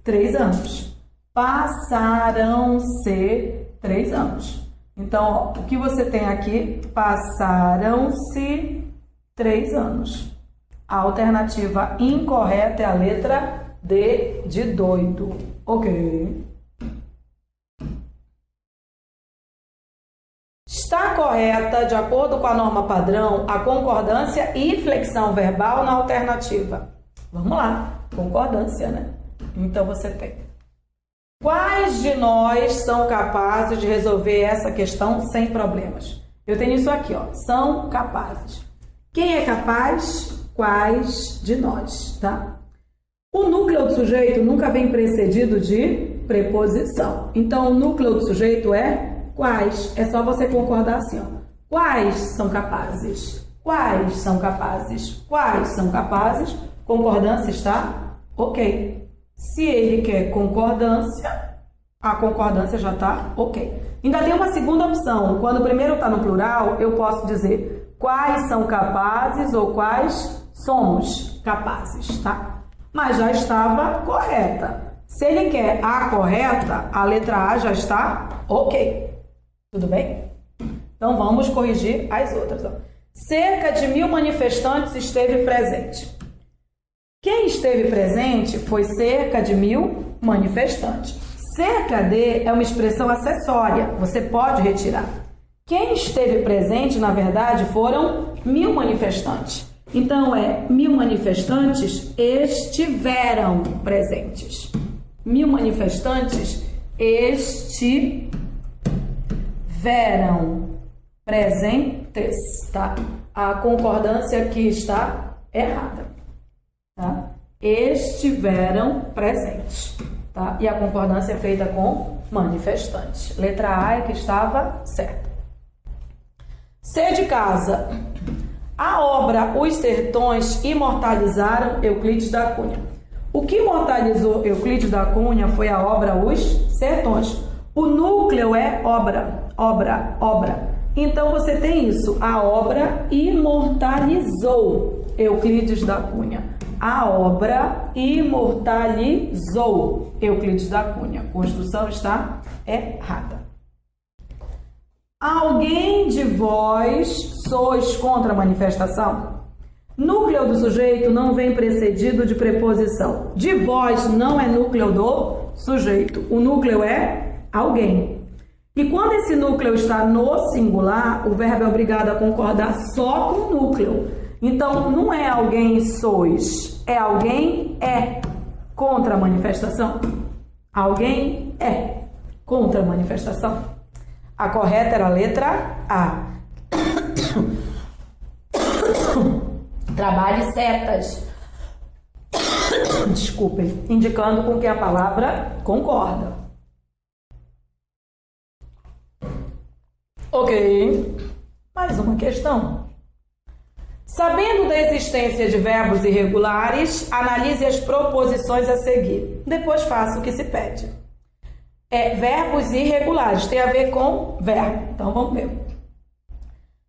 3 anos. Passarão-se 3 anos. Então, ó, o que você tem aqui? Passaram-se 3 anos. A alternativa incorreta é a letra D de doido. Ok. Está correta, de acordo com a norma padrão, a concordância e flexão verbal na alternativa. Vamos lá, concordância, né? Então você tem. Quais de nós são capazes de resolver essa questão sem problemas? Eu tenho isso aqui, ó. São capazes. Quem é capaz? Quais de nós, tá? O núcleo do sujeito nunca vem precedido de preposição. Então, o núcleo do sujeito é quais. É só você concordar assim, ó. Quais são capazes? Quais são capazes? Quais são capazes? Concordância está ok. Se ele quer concordância, a concordância já está ok. Ainda tem uma segunda opção. Quando o primeiro está no plural, eu posso dizer quais são capazes ou quais somos capazes, tá? Mas já estava correta. Se ele quer a correta, a letra A já está ok. Tudo bem? Então vamos corrigir as outras. Ó. Cerca de 1000 manifestantes esteve presente. Quem esteve presente foi cerca de 1000 manifestantes. Cerca de é uma expressão acessória, você pode retirar. Quem esteve presente, na verdade, foram 1000 manifestantes. Então, 1000 manifestantes estiveram presentes. 1000 manifestantes estiveram presentes, tá? A concordância aqui está errada, tá? Estiveram presentes, tá? E a concordância é feita com manifestantes. Letra A é que estava certa. C de casa. A obra Os Sertões imortalizaram Euclides da Cunha. O que imortalizou Euclides da Cunha foi a obra Os Sertões. O núcleo é obra. Então você tem isso. A obra imortalizou Euclides da Cunha. A obra imortalizou Euclides da Cunha. A construção está errada. Alguém de vós sois contra a manifestação? Núcleo do sujeito não vem precedido de preposição. De vós não é núcleo do sujeito. O núcleo é alguém. E quando esse núcleo está no singular, o verbo é obrigado a concordar só com o núcleo. Então, não é alguém sois, é alguém é contra a manifestação. Alguém é contra a manifestação. A correta era a letra A. Trabalhe setas. Desculpem, indicando com que a palavra concorda. Ok. Mais uma questão. Sabendo da existência de verbos irregulares, analise as proposições a seguir. Depois faça o que se pede. Verbos irregulares, tem a ver com verbo. Então, vamos ver.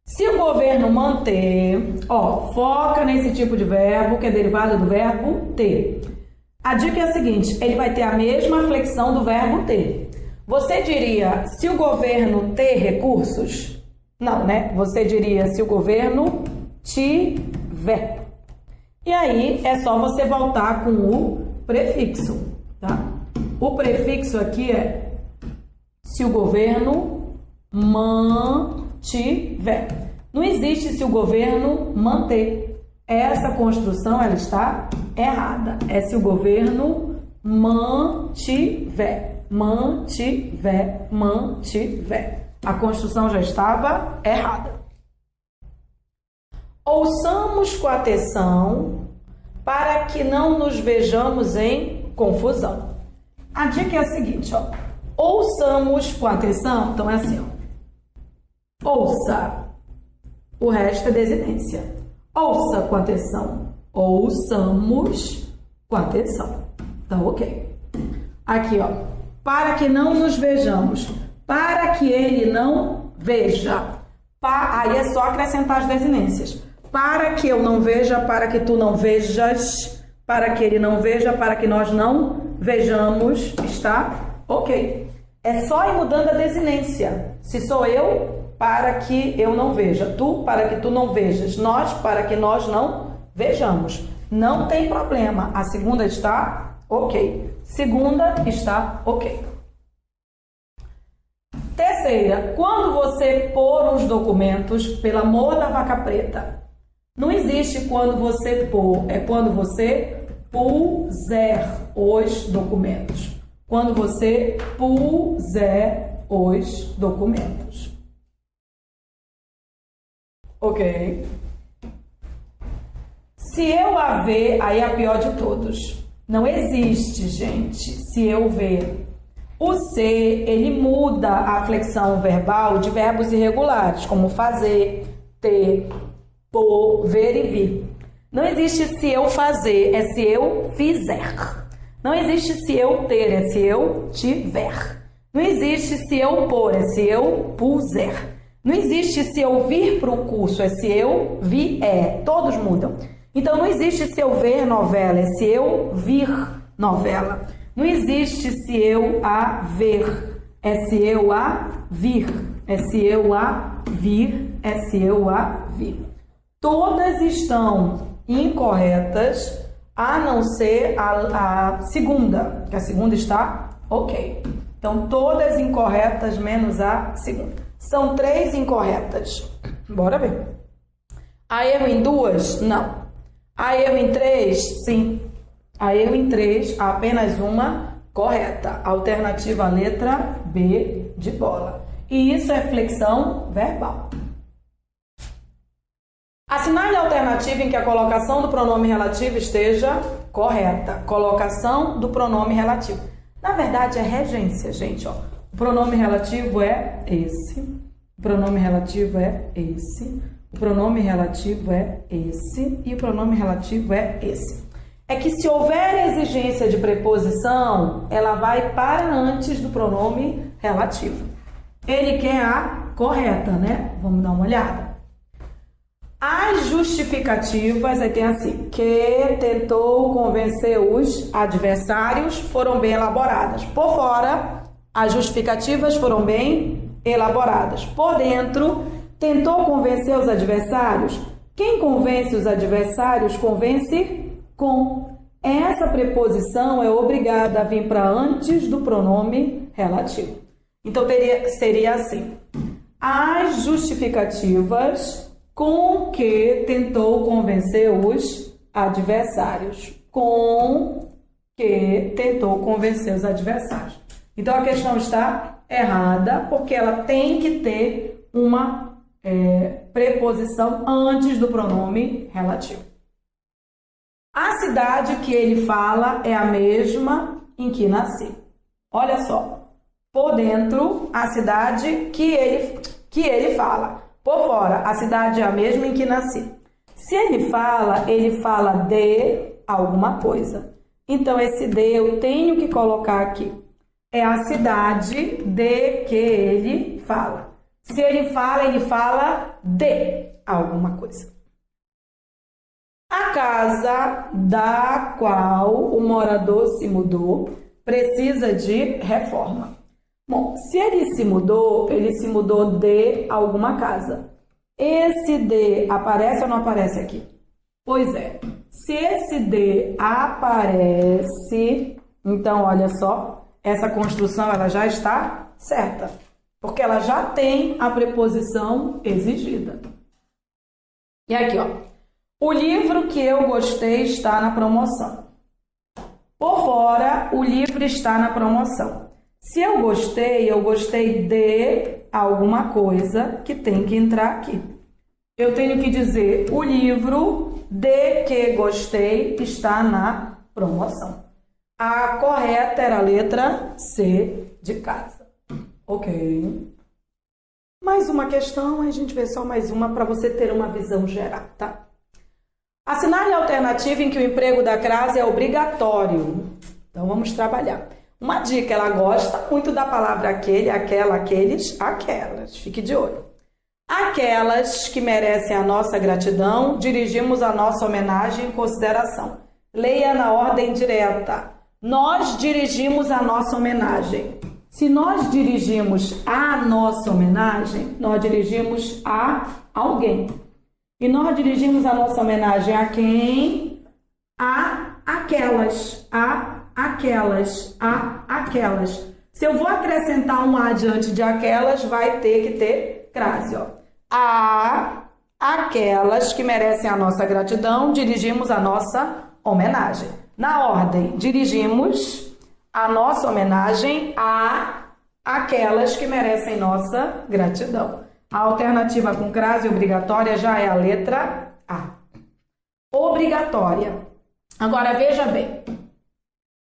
Se o governo manter, foca nesse tipo de verbo, que é derivado do verbo ter. A dica é a seguinte, ele vai ter a mesma flexão do verbo ter. Você diria, se o governo ter recursos? Não, né? Você diria, se o governo tiver. E aí, é só você voltar com o prefixo, tá? O prefixo aqui é se o governo mantiver. Não existe se o governo manter. Essa construção ela está errada. É se o governo mantiver. Mantiver, mantiver. A construção já estava errada. Ouçamos com atenção para que não nos vejamos em confusão. A dica é a seguinte, ó. Ouçamos com atenção, então é assim, ó. Ouça. O resto é desinência. Ouça com atenção. Ouçamos com atenção. Tá ok. Aqui, ó. Para que não nos vejamos. Para que ele não veja. Aí é só acrescentar as desinências. Para que eu não veja, para que tu não vejas, para que ele não veja, para que nós não vejamos. Está ok. É só ir mudando a desinência. Se sou eu, para que eu não veja. Tu, para que tu não vejas. Nós, para que nós não vejamos. Não tem problema. A segunda está ok. Segunda está ok. Terceira, quando você pôr os documentos, pelo amor da vaca preta, não existe quando você pôr, é quando você puser os documentos. Quando você puser os documentos. Ok? Se eu a ver, aí é a pior de todos. Não existe, gente, se eu ver. O ser, ele muda a flexão verbal de verbos irregulares, como fazer, ter, pôr, ver e vir. Não existe se eu fazer, é se eu fizer. Não existe se eu ter, é se eu tiver. Não existe se eu pôr, é se eu puser. Não existe se eu vir para o curso, é se eu vier. Todos mudam. Então, não existe se eu ver novela, é se eu vir novela. Não existe se eu a ver, é se eu a vir. É se eu a vir, é se eu a vir. Todas estão incorretas, a não ser a segunda, que a segunda está ok. Então, todas incorretas menos a segunda. São 3 incorretas. Bora ver. Há erro em 2? Não. Há erro em 3? Sim. Há erro em 3, há apenas uma correta. Alternativa a letra B de bola. E isso é flexão verbal. Assinale a alternativa em que a colocação do pronome relativo esteja correta. Colocação do pronome relativo. Na verdade, é regência, gente. Ó. O pronome relativo é esse. O pronome relativo é esse. O pronome relativo é esse. E o pronome relativo é esse. É que se houver exigência de preposição, ela vai para antes do pronome relativo. Ele quer a correta, né? Vamos dar uma olhada. As justificativas, aí tem assim, que tentou convencer os adversários, foram bem elaboradas. Por fora, as justificativas foram bem elaboradas. Por dentro, tentou convencer os adversários. Quem convence os adversários, convence com. Essa preposição é obrigada a vir para antes do pronome relativo. Então, seria assim. As justificativas com que tentou convencer os adversários. Com que tentou convencer os adversários. Então, a questão está errada, porque ela tem que ter uma preposição antes do pronome relativo. A cidade que ele fala é a mesma em que nasci. Olha só. Por dentro, a cidade que ele fala. Por fora, a cidade é a mesma em que nasci. Se ele fala de alguma coisa. Então, esse de eu tenho que colocar aqui. É a cidade de que ele fala. Se ele fala de alguma coisa. A casa da qual o morador se mudou precisa de reforma. Bom, se ele se mudou de alguma casa. Esse de aparece ou não aparece aqui? Pois é. Se esse de aparece, então olha só, essa construção ela já está certa, porque ela já tem a preposição exigida. E aqui, ó, o livro que eu gostei está na promoção. Por fora, o livro está na promoção. Se eu gostei de alguma coisa que tem que entrar aqui. Eu tenho que dizer o livro de que gostei está na promoção. A correta era a letra C de casa. Ok. Mais uma questão, a gente vê só mais uma para você ter uma visão geral, tá? Assinale a alternativa em que o emprego da crase é obrigatório. Então, vamos trabalhar. Uma dica, ela gosta muito da palavra aquele, aquela, aqueles, aquelas. Fique de olho. Aquelas que merecem a nossa gratidão, dirigimos a nossa homenagem e consideração. Leia na ordem direta. Nós dirigimos a nossa homenagem. Se nós dirigimos a nossa homenagem, nós dirigimos a alguém. E nós dirigimos a nossa homenagem a quem? A aquelas. A aquelas. A aquelas. Se eu vou acrescentar um A diante de aquelas, vai ter que ter crase, ó. A aquelas que merecem a nossa gratidão, dirigimos a nossa homenagem. Na ordem, dirigimos a nossa homenagem a aquelas que merecem nossa gratidão. A alternativa com crase obrigatória já é a letra A. Obrigatória. Agora, veja bem.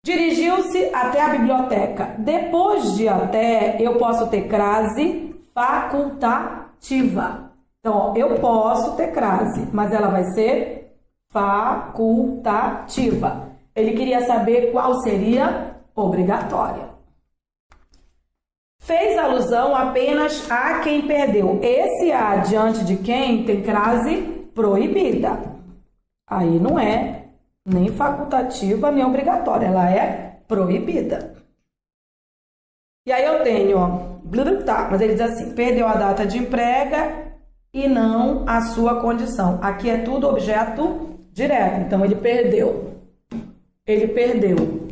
Dirigiu-se até a biblioteca. Depois de até, eu posso ter crase facultativa. Então, ó, eu posso ter crase, mas ela vai ser facultativa. Ele queria saber qual seria obrigatória. Fez alusão apenas a quem perdeu. Esse A diante de quem tem crase proibida. Aí não é nem facultativa, nem obrigatória. Ela é proibida. E aí eu tenho, ó, tá, mas ele diz assim, perdeu a data de emprega e não a sua condição. Aqui é tudo objeto direto. Então, ele perdeu. Ele perdeu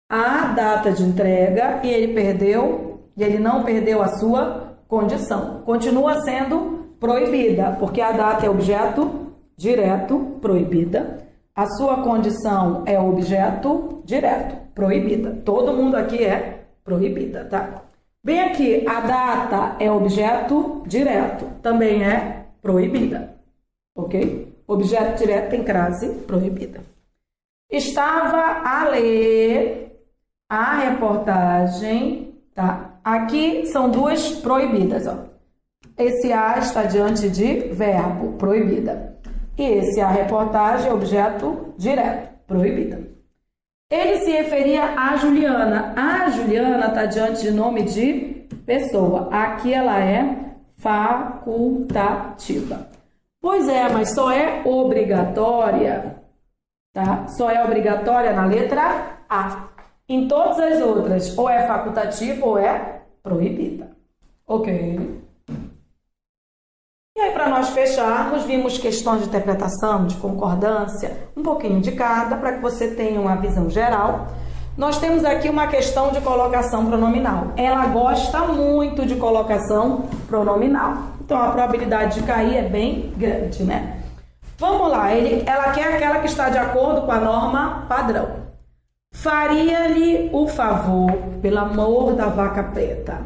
a data de entrega e ele não perdeu a sua condição. Continua sendo proibida, porque a data é objeto direto, proibida. A sua condição é objeto direto, proibida. Todo mundo aqui é proibida, tá? Bem aqui, a data é objeto direto, também é proibida, ok? Objeto direto tem crase proibida. Estava a ler a reportagem, tá? Aqui são duas proibidas, ó. Esse A está diante de verbo, proibida. E esse A reportagem é objeto direto, proibida. Ele se referia a Juliana. A Juliana está diante de nome de pessoa. Aqui ela é facultativa. Pois é, mas só é obrigatória, tá? Só é obrigatória na letra A. Em todas as outras, ou é facultativa ou é proibida. Ok? E aí, para nós fecharmos, vimos questões de interpretação, de concordância, um pouquinho de cada, para que você tenha uma visão geral. Nós temos aqui uma questão de colocação pronominal. Ela gosta muito de colocação pronominal. Então, a probabilidade de cair é bem grande, né? Vamos lá, ela quer aquela que está de acordo com a norma padrão. Faria-lhe o favor, pelo amor da vaca preta.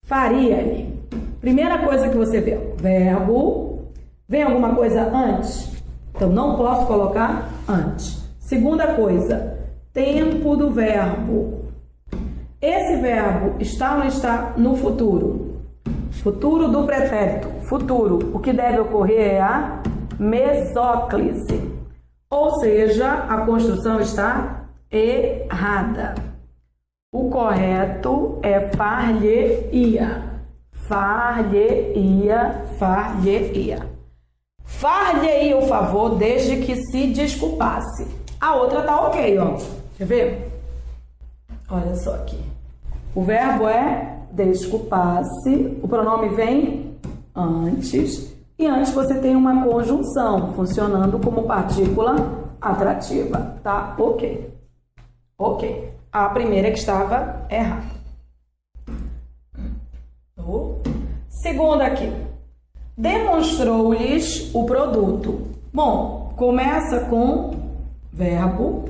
Faria-lhe. Primeira coisa que você vê, verbo. Vem alguma coisa antes? Então, não posso colocar antes. Segunda coisa, tempo do verbo. Esse verbo está ou não está no futuro? Futuro do pretérito. Futuro. O que deve ocorrer é a mesóclise. Ou seja, a construção está errada. O correto é far-lhe-ia. Far-lhe-ia, far-lhe-ia. Far-lhe-ia o favor desde que se desculpasse. A outra tá ok, ó. Quer ver? Olha só aqui. O verbo é desculpar-se. O pronome vem antes. E antes você tem uma conjunção funcionando como partícula atrativa. Tá? Ok. Ok. A primeira que estava errada. Segunda aqui. Demonstrou-lhes o produto. Bom, começa com verbo.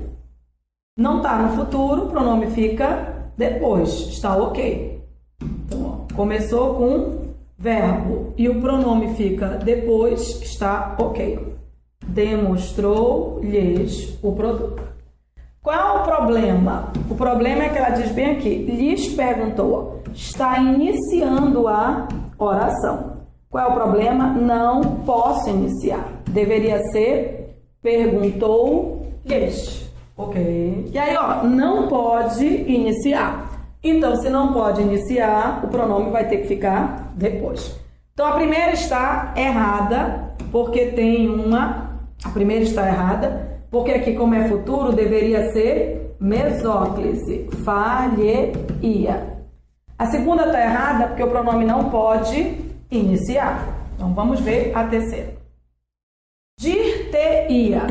Não está no futuro, o pronome fica depois. Está ok. Então, ó, começou com verbo e o pronome fica depois, está ok. Demonstrou-lhes o produto. Qual é o problema? O problema é que ela diz bem aqui, lhes perguntou, está iniciando a oração. Qual é o problema? Não posso iniciar. Deveria ser perguntou-lhes. Ok? E aí, ó, não pode iniciar. Então, se não pode iniciar, o pronome vai ter que ficar depois. Então, a primeira está errada, porque tem uma... A primeira está errada, porque aqui, como é futuro, deveria ser mesóclise, falheia. A segunda está errada, porque o pronome não pode iniciar. Então, vamos ver a terceira. Dir-te-ia.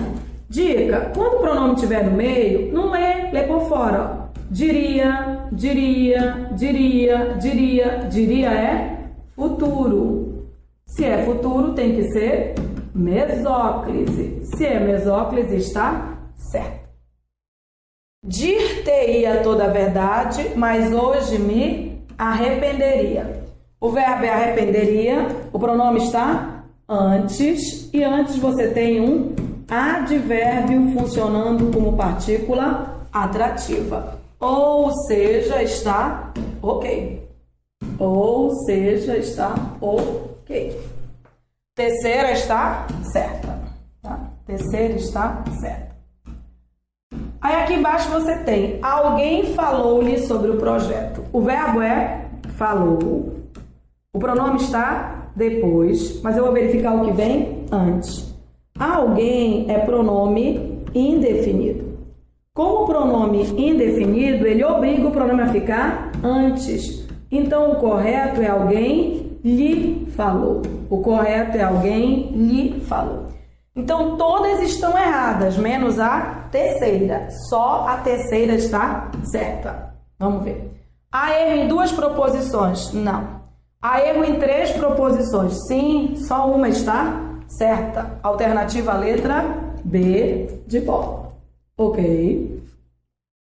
Dica, quando o pronome estiver no meio, não lê por fora. Ó. Diria, diria, diria, diria. Diria é futuro. Se é futuro, tem que ser mesóclise. Se é mesóclise, está certo. Dir-te-ia toda a verdade, mas hoje me arrependeria. O verbo é arrependeria, o pronome está antes, e antes você tem um advérbio funcionando como partícula atrativa. Ou seja, está ok. Ou seja, está ok. Terceira está certa. Tá? Terceira está certa. Aí aqui embaixo você tem alguém falou-lhe sobre o projeto. O verbo é falou. O pronome está depois, mas eu vou verificar o que vem antes. Alguém é pronome indefinido. Como pronome indefinido, ele obriga o pronome a ficar antes. Então, o correto é alguém lhe falou. O correto é alguém lhe falou. Então, todas estão erradas, menos a terceira. Só a terceira está certa. Vamos ver. Há erro em duas proposições? Não. Há erro em três proposições? Sim, só uma está certa. Alternativa a letra B de bola. Ok.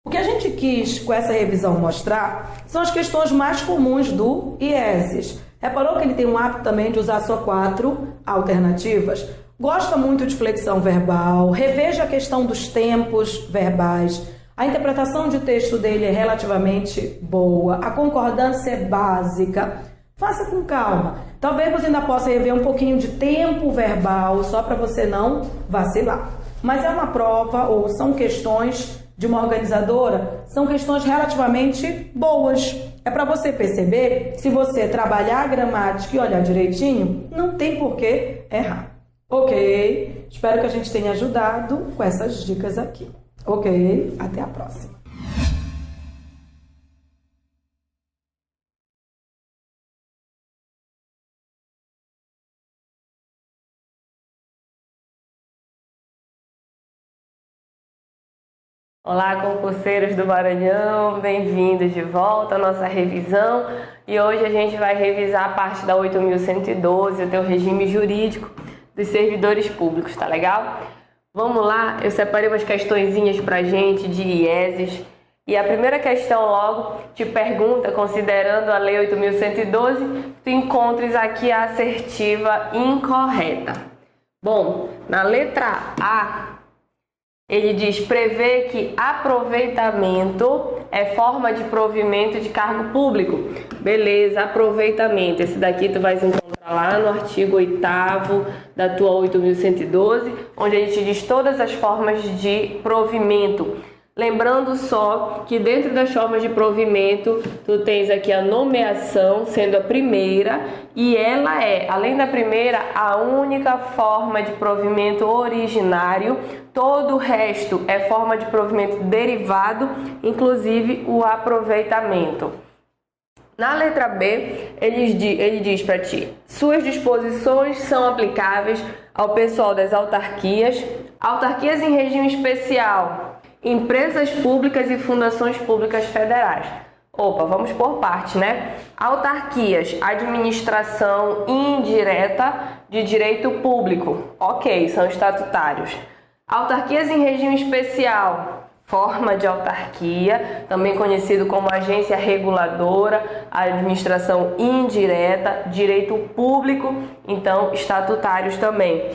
O que a gente quis com essa revisão mostrar são as questões mais comuns do IESES. Reparou que ele tem um hábito também de usar só 4 alternativas? Gosta muito de flexão verbal, reveja a questão dos tempos verbais. A interpretação de texto dele é relativamente boa, a concordância é básica. Faça com calma. Talvez você ainda possa rever um pouquinho de tempo verbal, só para você não vacilar. Mas é uma prova, ou são questões de uma organizadora, são questões relativamente boas. É para você perceber, se você trabalhar a gramática e olhar direitinho, não tem por que errar. Ok? Espero que a gente tenha ajudado com essas dicas aqui. Ok? Até a próxima. Olá, concurseiros do Maranhão, bem-vindos de volta à nossa revisão. E hoje a gente vai revisar a parte da 8.112, o teu regime jurídico dos servidores públicos, tá legal? Vamos lá, eu separei umas questõezinhas pra gente de IESES. E a primeira questão logo te pergunta, considerando a Lei 8.112, tu encontres aqui a assertiva incorreta. Bom, na letra A, ele diz, prevê que aproveitamento é forma de provimento de cargo público. Beleza, aproveitamento. Esse daqui tu vais encontrar lá no artigo 8º da tua 8.112, onde a gente diz todas as formas de provimento. Lembrando só que dentro das formas de provimento, tu tens aqui a nomeação sendo a primeira, e ela é, além da primeira, a única forma de provimento originário. Todo o resto é forma de provimento derivado, inclusive o aproveitamento. Na letra B, ele diz para ti, suas disposições são aplicáveis ao pessoal das autarquias em regime especial empresas públicas e fundações públicas federais. Opa, vamos por parte, né? Autarquias, administração indireta de direito público. Ok, são estatutários. Autarquias em regime especial, forma de autarquia, também conhecido como agência reguladora, administração indireta, direito público, então estatutários também.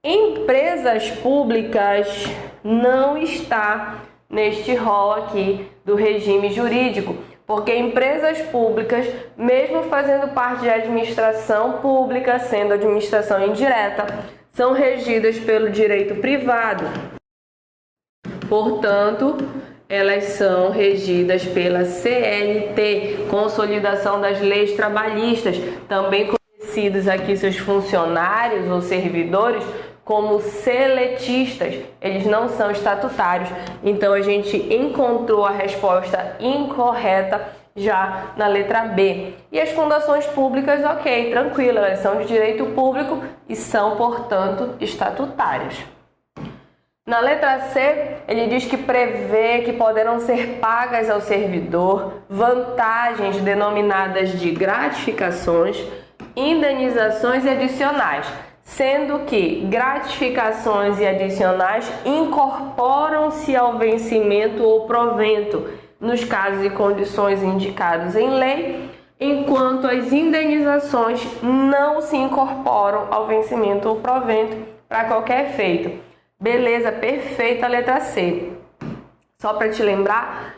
Empresas públicas não está neste rol aqui do regime jurídico, porque empresas públicas, mesmo fazendo parte de administração pública, sendo administração indireta, são regidas pelo direito privado. Portanto, elas são regidas pela CLT, Consolidação das Leis Trabalhistas, também conhecidos aqui seus funcionários ou servidores como seletistas. Eles não são estatutários, então a gente encontrou a resposta incorreta já na letra B. E as fundações públicas, ok, tranquilo, elas são de direito público e são, portanto, estatutárias. Na letra C, ele diz que prevê que poderão ser pagas ao servidor vantagens denominadas de gratificações, indenizações e adicionais, sendo que gratificações e adicionais incorporam-se ao vencimento ou provento, nos casos e condições indicados em lei, enquanto as indenizações não se incorporam ao vencimento ou provento para qualquer efeito. Beleza, perfeita a letra C. Só para te lembrar,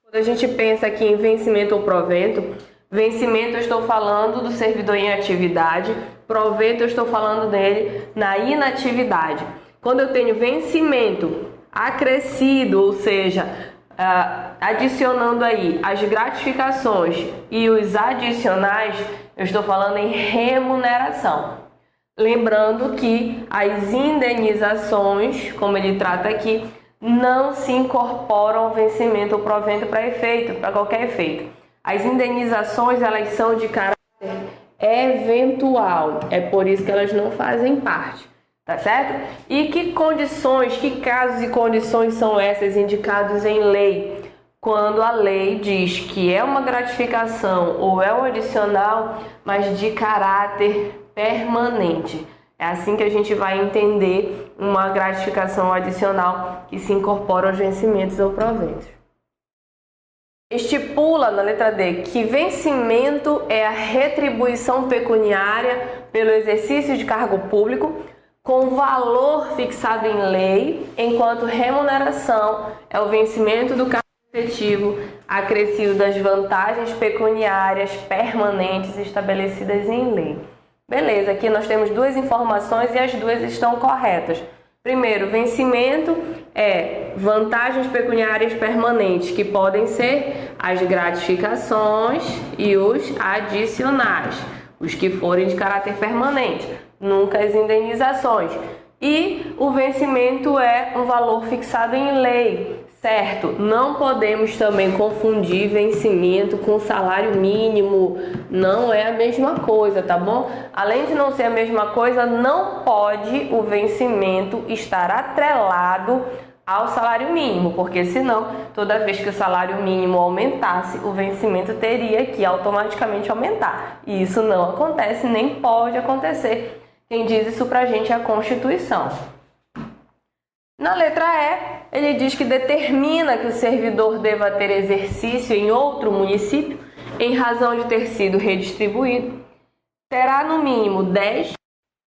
quando a gente pensa aqui em vencimento ou provento, vencimento eu estou falando do servidor em atividade, provento eu estou falando dele na inatividade. Quando eu tenho vencimento acrescido, ou seja, adicionando aí as gratificações e os adicionais, eu estou falando em remuneração. Lembrando que as indenizações, como ele trata aqui, não se incorporam ao vencimento ou provento para qualquer efeito. As indenizações, elas são de caráter eventual, é por isso que elas não fazem parte, tá certo? E que condições, que casos e condições são essas indicados em lei? Quando a lei diz que é uma gratificação ou é um adicional, mas de caráter permanente. É assim que a gente vai entender uma gratificação adicional que se incorpora aos vencimentos ou proventos. Estipula na letra D que vencimento é a retribuição pecuniária pelo exercício de cargo público com valor fixado em lei, enquanto remuneração é o vencimento do cargo efetivo acrescido das vantagens pecuniárias permanentes estabelecidas em lei. Beleza, aqui nós temos duas informações e as duas estão corretas. Primeiro, vencimento é vantagens pecuniárias permanentes, que podem ser as gratificações e os adicionais, os que forem de caráter permanente, nunca as indenizações. E o vencimento é um valor fixado em lei, certo? Não podemos também confundir vencimento com salário mínimo, não é a mesma coisa, tá bom? Além de não ser a mesma coisa, não pode o vencimento estar atrelado ao salário mínimo, porque senão, toda vez que o salário mínimo aumentasse, o vencimento teria que automaticamente aumentar. E isso não acontece, nem pode acontecer. Quem diz isso pra gente é a Constituição. Na letra E, ele diz que determina que o servidor deva ter exercício em outro município, em razão de ter sido redistribuído, terá no mínimo 10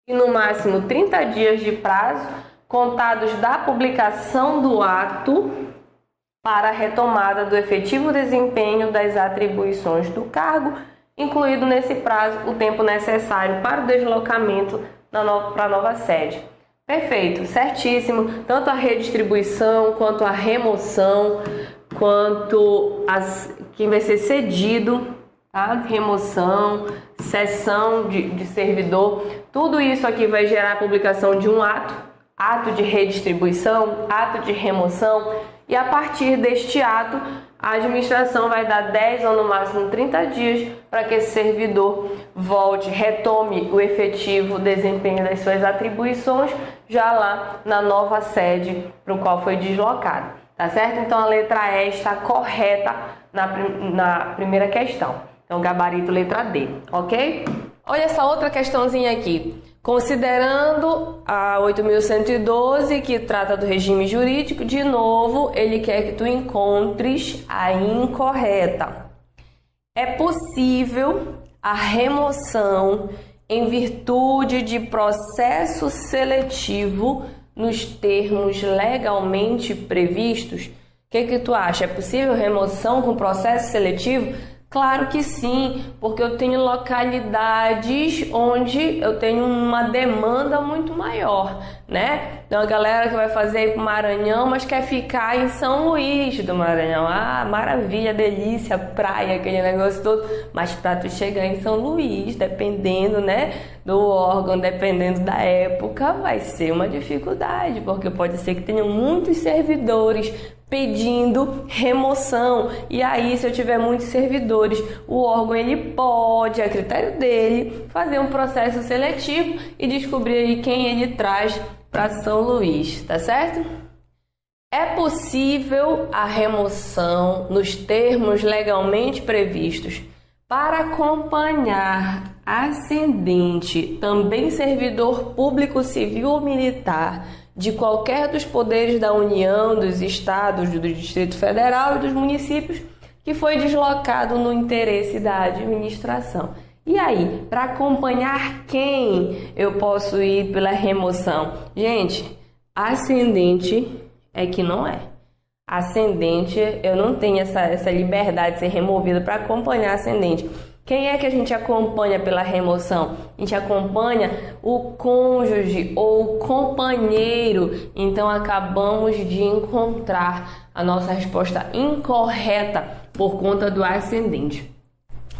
e no máximo 30 dias de prazo, contados da publicação do ato, para a retomada do efetivo desempenho das atribuições do cargo, incluído nesse prazo o tempo necessário para o deslocamento para a nova sede. Perfeito, certíssimo. Tanto a redistribuição, quanto a remoção, quanto quem vai ser cedido, tá? Remoção, cessão de servidor, tudo isso aqui vai gerar a publicação de um ato de redistribuição, ato de remoção, e a partir deste ato, a administração vai dar 10 ou no máximo 30 dias para que esse servidor volte, retome o efetivo desempenho das suas atribuições já lá na nova sede para o qual foi deslocado. tá certo? Então a letra E está correta na primeira questão. Então gabarito letra D, ok? Olha essa outra questãozinha aqui. Considerando a 8.112, que trata do regime jurídico, de novo, ele quer que tu encontres a incorreta. É possível a remoção em virtude de processo seletivo nos termos legalmente previstos? O que tu acha? É possível remoção com processo seletivo? Claro que sim, porque eu tenho localidades onde eu tenho uma demanda muito maior, né? Então a galera que vai fazer aí pro Maranhão, mas quer ficar em São Luís do Maranhão. Ah, maravilha, delícia, praia, aquele negócio todo. Mas para tu chegar em São Luís, dependendo, né, do órgão, dependendo da época, vai ser uma dificuldade, porque pode ser que tenham muitos servidores pedindo remoção, e aí se eu tiver muitos servidores, o órgão ele pode, a critério dele, fazer um processo seletivo e descobrir aí quem ele traz para São Luís, tá certo? É possível a remoção nos termos legalmente previstos para acompanhar ascendente, também servidor público civil ou militar de qualquer dos poderes da União, dos estados, do Distrito Federal e dos municípios que foi deslocado no interesse da administração. E aí, para acompanhar quem eu posso ir pela remoção? Gente, ascendente é que não é. Ascendente, eu não tenho essa liberdade de ser removida para acompanhar ascendente. Quem é que a gente acompanha pela remoção? A gente acompanha o cônjuge ou o companheiro. Então, acabamos de encontrar a nossa resposta incorreta por conta do ascendente,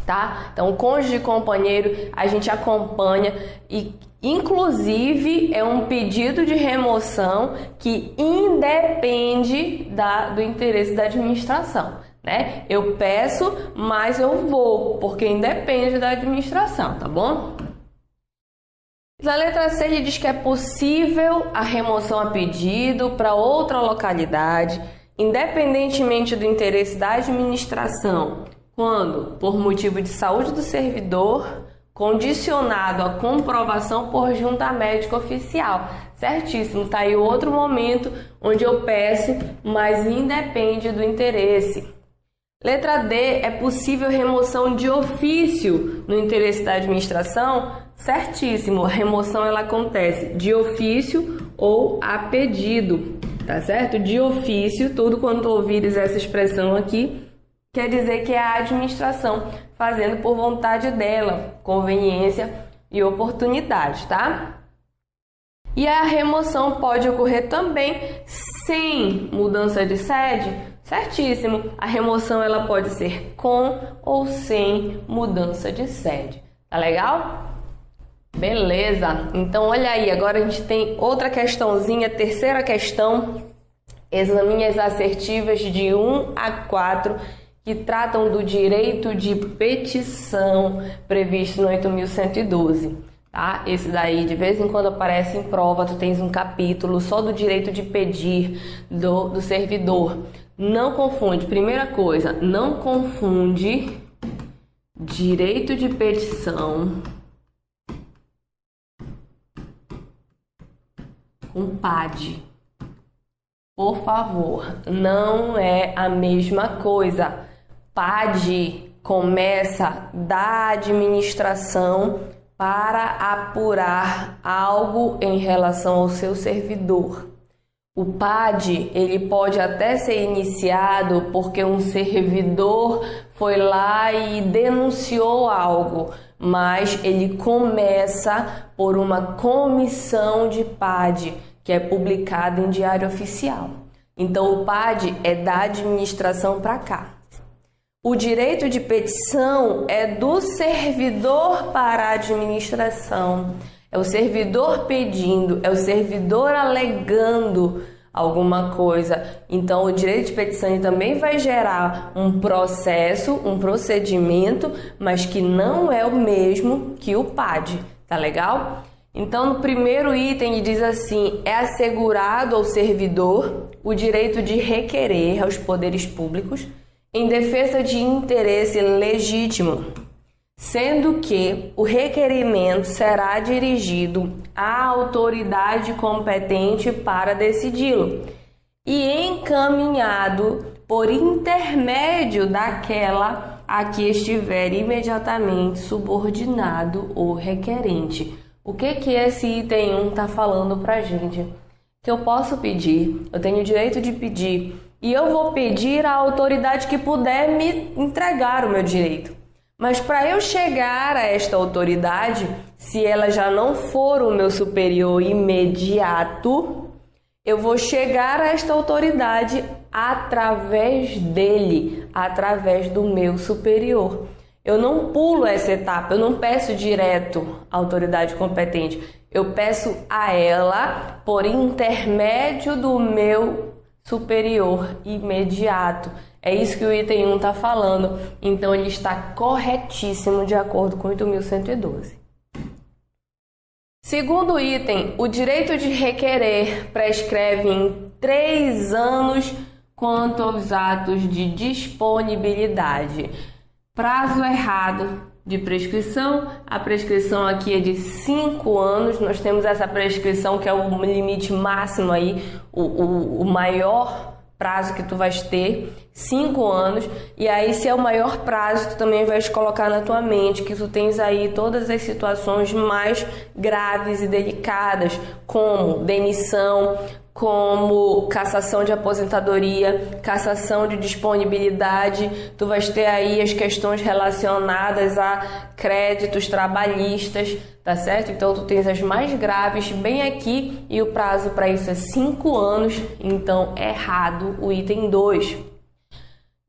tá? Então, cônjuge e companheiro a gente acompanha e, inclusive, é um pedido de remoção que independe do interesse da administração. Né? Eu peço, mas eu vou, porque independe da administração, tá bom? Na letra C, ele diz que é possível a remoção a pedido para outra localidade, independentemente do interesse da administração, quando, por motivo de saúde do servidor, condicionado à comprovação por junta médica oficial. Certíssimo, tá aí outro momento onde eu peço, mas independe do interesse. Letra D, é possível remoção de ofício no interesse da administração? Certíssimo, a remoção ela acontece de ofício ou a pedido, tá certo? De ofício, tudo quando tu ouvires essa expressão aqui, quer dizer que é a administração fazendo por vontade dela, conveniência e oportunidade, tá? E a remoção pode ocorrer também sem mudança de sede? Certíssimo, a remoção ela pode ser com ou sem mudança de sede. Tá legal? Beleza, então olha aí, agora a gente tem outra questãozinha, terceira questão, examine as assertivas de 1 a 4, que tratam do direito de petição previsto no 8.112. Tá? Esse daí, de vez em quando aparece em prova, tu tens um capítulo só do direito de pedir do servidor. Não confunde, primeira coisa, não confunde direito de petição com PAD. Por favor, não é a mesma coisa. PAD começa da administração para apurar algo em relação ao seu servidor. O PAD, ele pode até ser iniciado porque um servidor foi lá e denunciou algo, mas ele começa por uma comissão de PAD, que é publicada em diário oficial. Então, o PAD é da administração para cá. O direito de petição é do servidor para a administração. É o servidor pedindo, é o servidor alegando alguma coisa. Então, o direito de petição também vai gerar um processo, um procedimento, mas que não é o mesmo que o PAD, tá legal? Então, no primeiro item, ele diz assim, é assegurado ao servidor o direito de requerer aos poderes públicos em defesa de interesse legítimo, sendo que o requerimento será dirigido à autoridade competente para decidi-lo e encaminhado por intermédio daquela a que estiver imediatamente subordinado o requerente. O que esse item 1 está falando para a gente? Que eu posso pedir, eu tenho o direito de pedir, e eu vou pedir à autoridade que puder me entregar o meu direito. Mas para eu chegar a esta autoridade, se ela já não for o meu superior imediato, eu vou chegar a esta autoridade através dele, através do meu superior. Eu não pulo essa etapa, eu não peço direto à autoridade competente. Eu peço a ela por intermédio do meu superior imediato. É isso que o item 1 está falando. Então, ele está corretíssimo de acordo com 8.112. Segundo item, o direito de requerer prescreve em 3 anos quanto aos atos de disponibilidade. Prazo errado de prescrição. A prescrição aqui é de 5 anos. Nós temos essa prescrição que é o limite máximo aí, o maior prazo que tu vais ter, 5 anos. E aí, se é o maior prazo, tu também vais colocar na tua mente que tu tens aí todas as situações mais graves e delicadas, como demissão, como cassação de aposentadoria, cassação de disponibilidade. Tu vais ter aí as questões relacionadas a créditos trabalhistas, tá certo? Então, tu tens as mais graves bem aqui e o prazo para isso é 5 anos. Então, errado o item 2.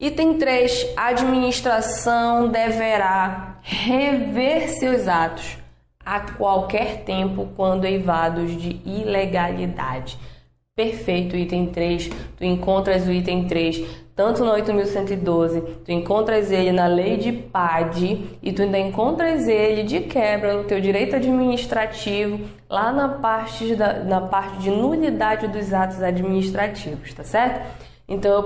Item 3. A administração deverá rever seus atos a qualquer tempo quando eivados de ilegalidade. Perfeito, item 3. Tu encontras o item 3 tanto no 8.112, tu encontras ele na lei de PAD e tu ainda encontras ele de quebra no teu direito administrativo, lá na parte de nulidade dos atos administrativos, tá certo? Então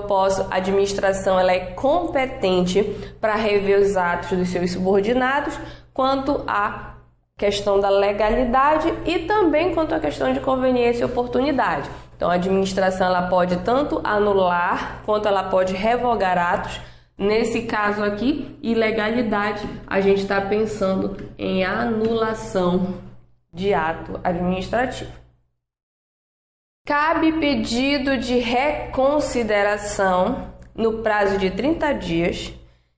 a administração ela é competente para rever os atos dos seus subordinados quanto à questão da legalidade e também quanto à questão de conveniência e oportunidade. Então, a administração ela pode tanto anular quanto ela pode revogar atos. Nesse caso aqui, ilegalidade, a gente está pensando em anulação de ato administrativo. Cabe pedido de reconsideração no prazo de 30 dias,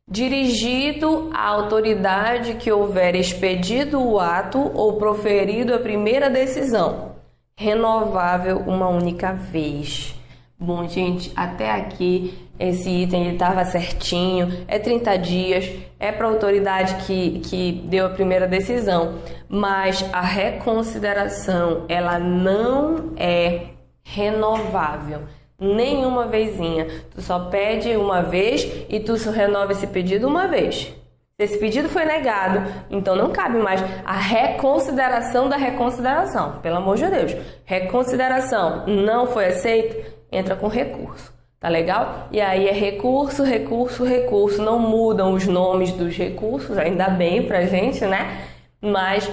dirigido à autoridade que houver expedido o ato ou proferido a primeira decisão, renovável uma única vez. Bom, gente, até aqui esse item estava certinho, é 30 dias, é para a autoridade que deu a primeira decisão, mas a reconsideração, ela não é renovável. Nenhuma vezinha. Tu só pede uma vez e tu só renova esse pedido uma vez. Se esse pedido foi negado, então não cabe mais a reconsideração da reconsideração. Pelo amor de Deus. Reconsideração não foi aceita, entra com recurso. Tá legal? E aí é recurso, recurso, recurso. Não mudam os nomes dos recursos, ainda bem pra gente, né? Mas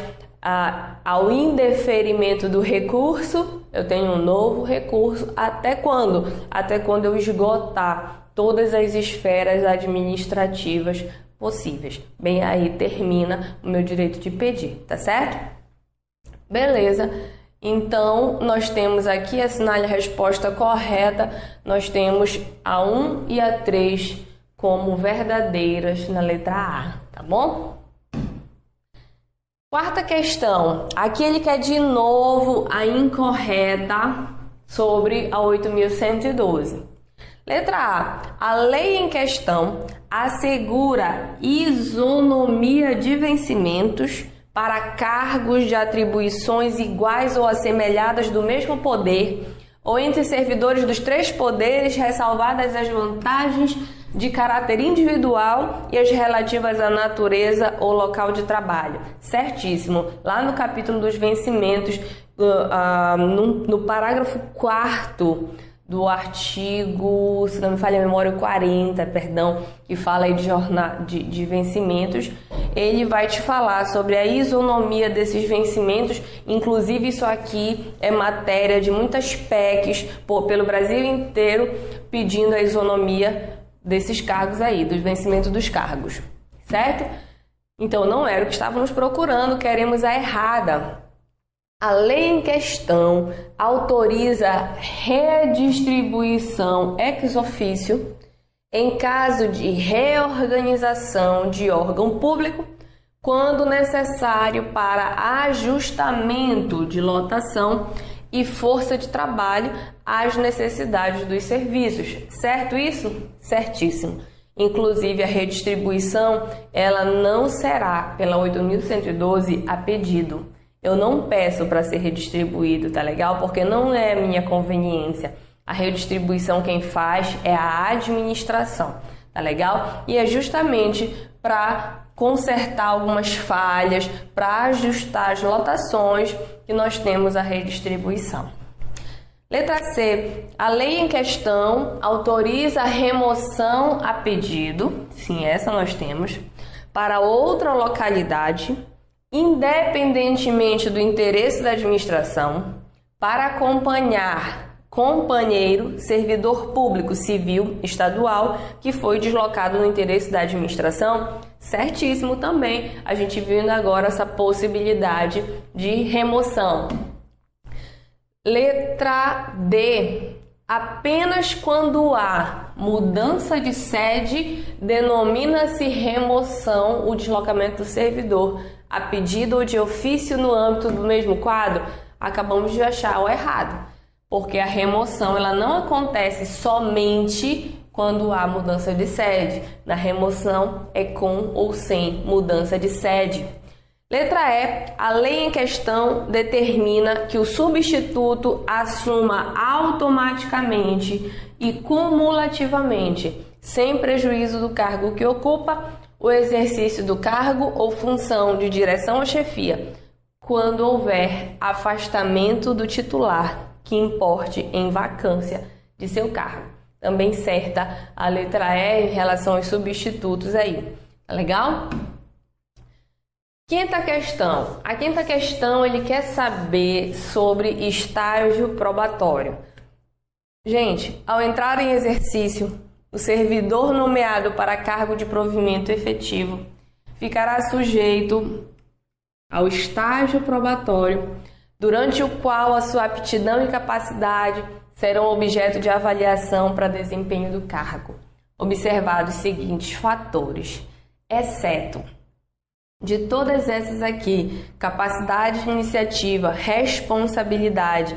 ao indeferimento do recurso, eu tenho um novo recurso. Até quando? Até quando eu esgotar todas as esferas administrativas possíveis. Bem, aí termina o meu direito de pedir, tá certo? Beleza. Então, nós temos aqui, assinale a resposta correta, nós temos a 1 e a 3 como verdadeiras na letra A, tá bom? Quarta questão, aqui ele quer de novo a incorreta sobre a 8.112. Letra A lei em questão assegura isonomia de vencimentos para cargos de atribuições iguais ou assemelhadas do mesmo poder ou entre servidores dos 3 poderes, ressalvadas as vantagens de caráter individual e as relativas à natureza ou local de trabalho. Certíssimo. Lá no capítulo dos vencimentos, no parágrafo 4º do artigo, se não me falha a memória, 40, que fala aí de vencimentos. Ele vai te falar sobre a isonomia desses vencimentos. Inclusive, isso aqui é matéria de muitas PECs pelo Brasil inteiro, pedindo a isonomia desses cargos aí, dos vencimentos dos cargos, certo? Então, não era o que estávamos procurando, queremos a errada. A lei em questão autoriza redistribuição ex officio em caso de reorganização de órgão público, quando necessário para ajustamento de lotação e força de trabalho às necessidades dos serviços. Certo isso? Certíssimo. Inclusive, a redistribuição, ela não será pela 8.112 a pedido. Eu não peço para ser redistribuído, tá legal? Porque não é minha conveniência. A redistribuição quem faz é a administração, tá legal? E é justamente para consertar algumas falhas, para ajustar as lotações que nós temos a redistribuição. Letra C. A lei em questão autoriza a remoção a pedido, sim, essa nós temos, para outra localidade, independentemente do interesse da administração, para acompanhar companheiro, servidor público civil estadual que foi deslocado no interesse da administração. Certíssimo também, a gente viu agora essa possibilidade de remoção. Letra D. Apenas quando há mudança de sede, denomina-se remoção o deslocamento do servidor a pedido ou de ofício no âmbito do mesmo quadro. Acabamos de achar o errado, porque a remoção ela não acontece somente quando há mudança de sede. Na remoção é com ou sem mudança de sede. Letra E. A lei em questão determina que o substituto assuma automaticamente e cumulativamente, sem prejuízo do cargo que ocupa, o exercício do cargo ou função de direção ou chefia, quando houver afastamento do titular que importe em vacância de seu cargo. Também certa a letra E em relação aos substitutos aí. Tá legal? Quinta questão. A quinta questão, ele quer saber sobre estágio probatório. Gente, ao entrar em exercício, o servidor nomeado para cargo de provimento efetivo ficará sujeito ao estágio probatório, durante o qual a sua aptidão e capacidade serão objeto de avaliação para desempenho do cargo, observados os seguintes fatores, exceto de todas essas aqui, capacidade de iniciativa, responsabilidade,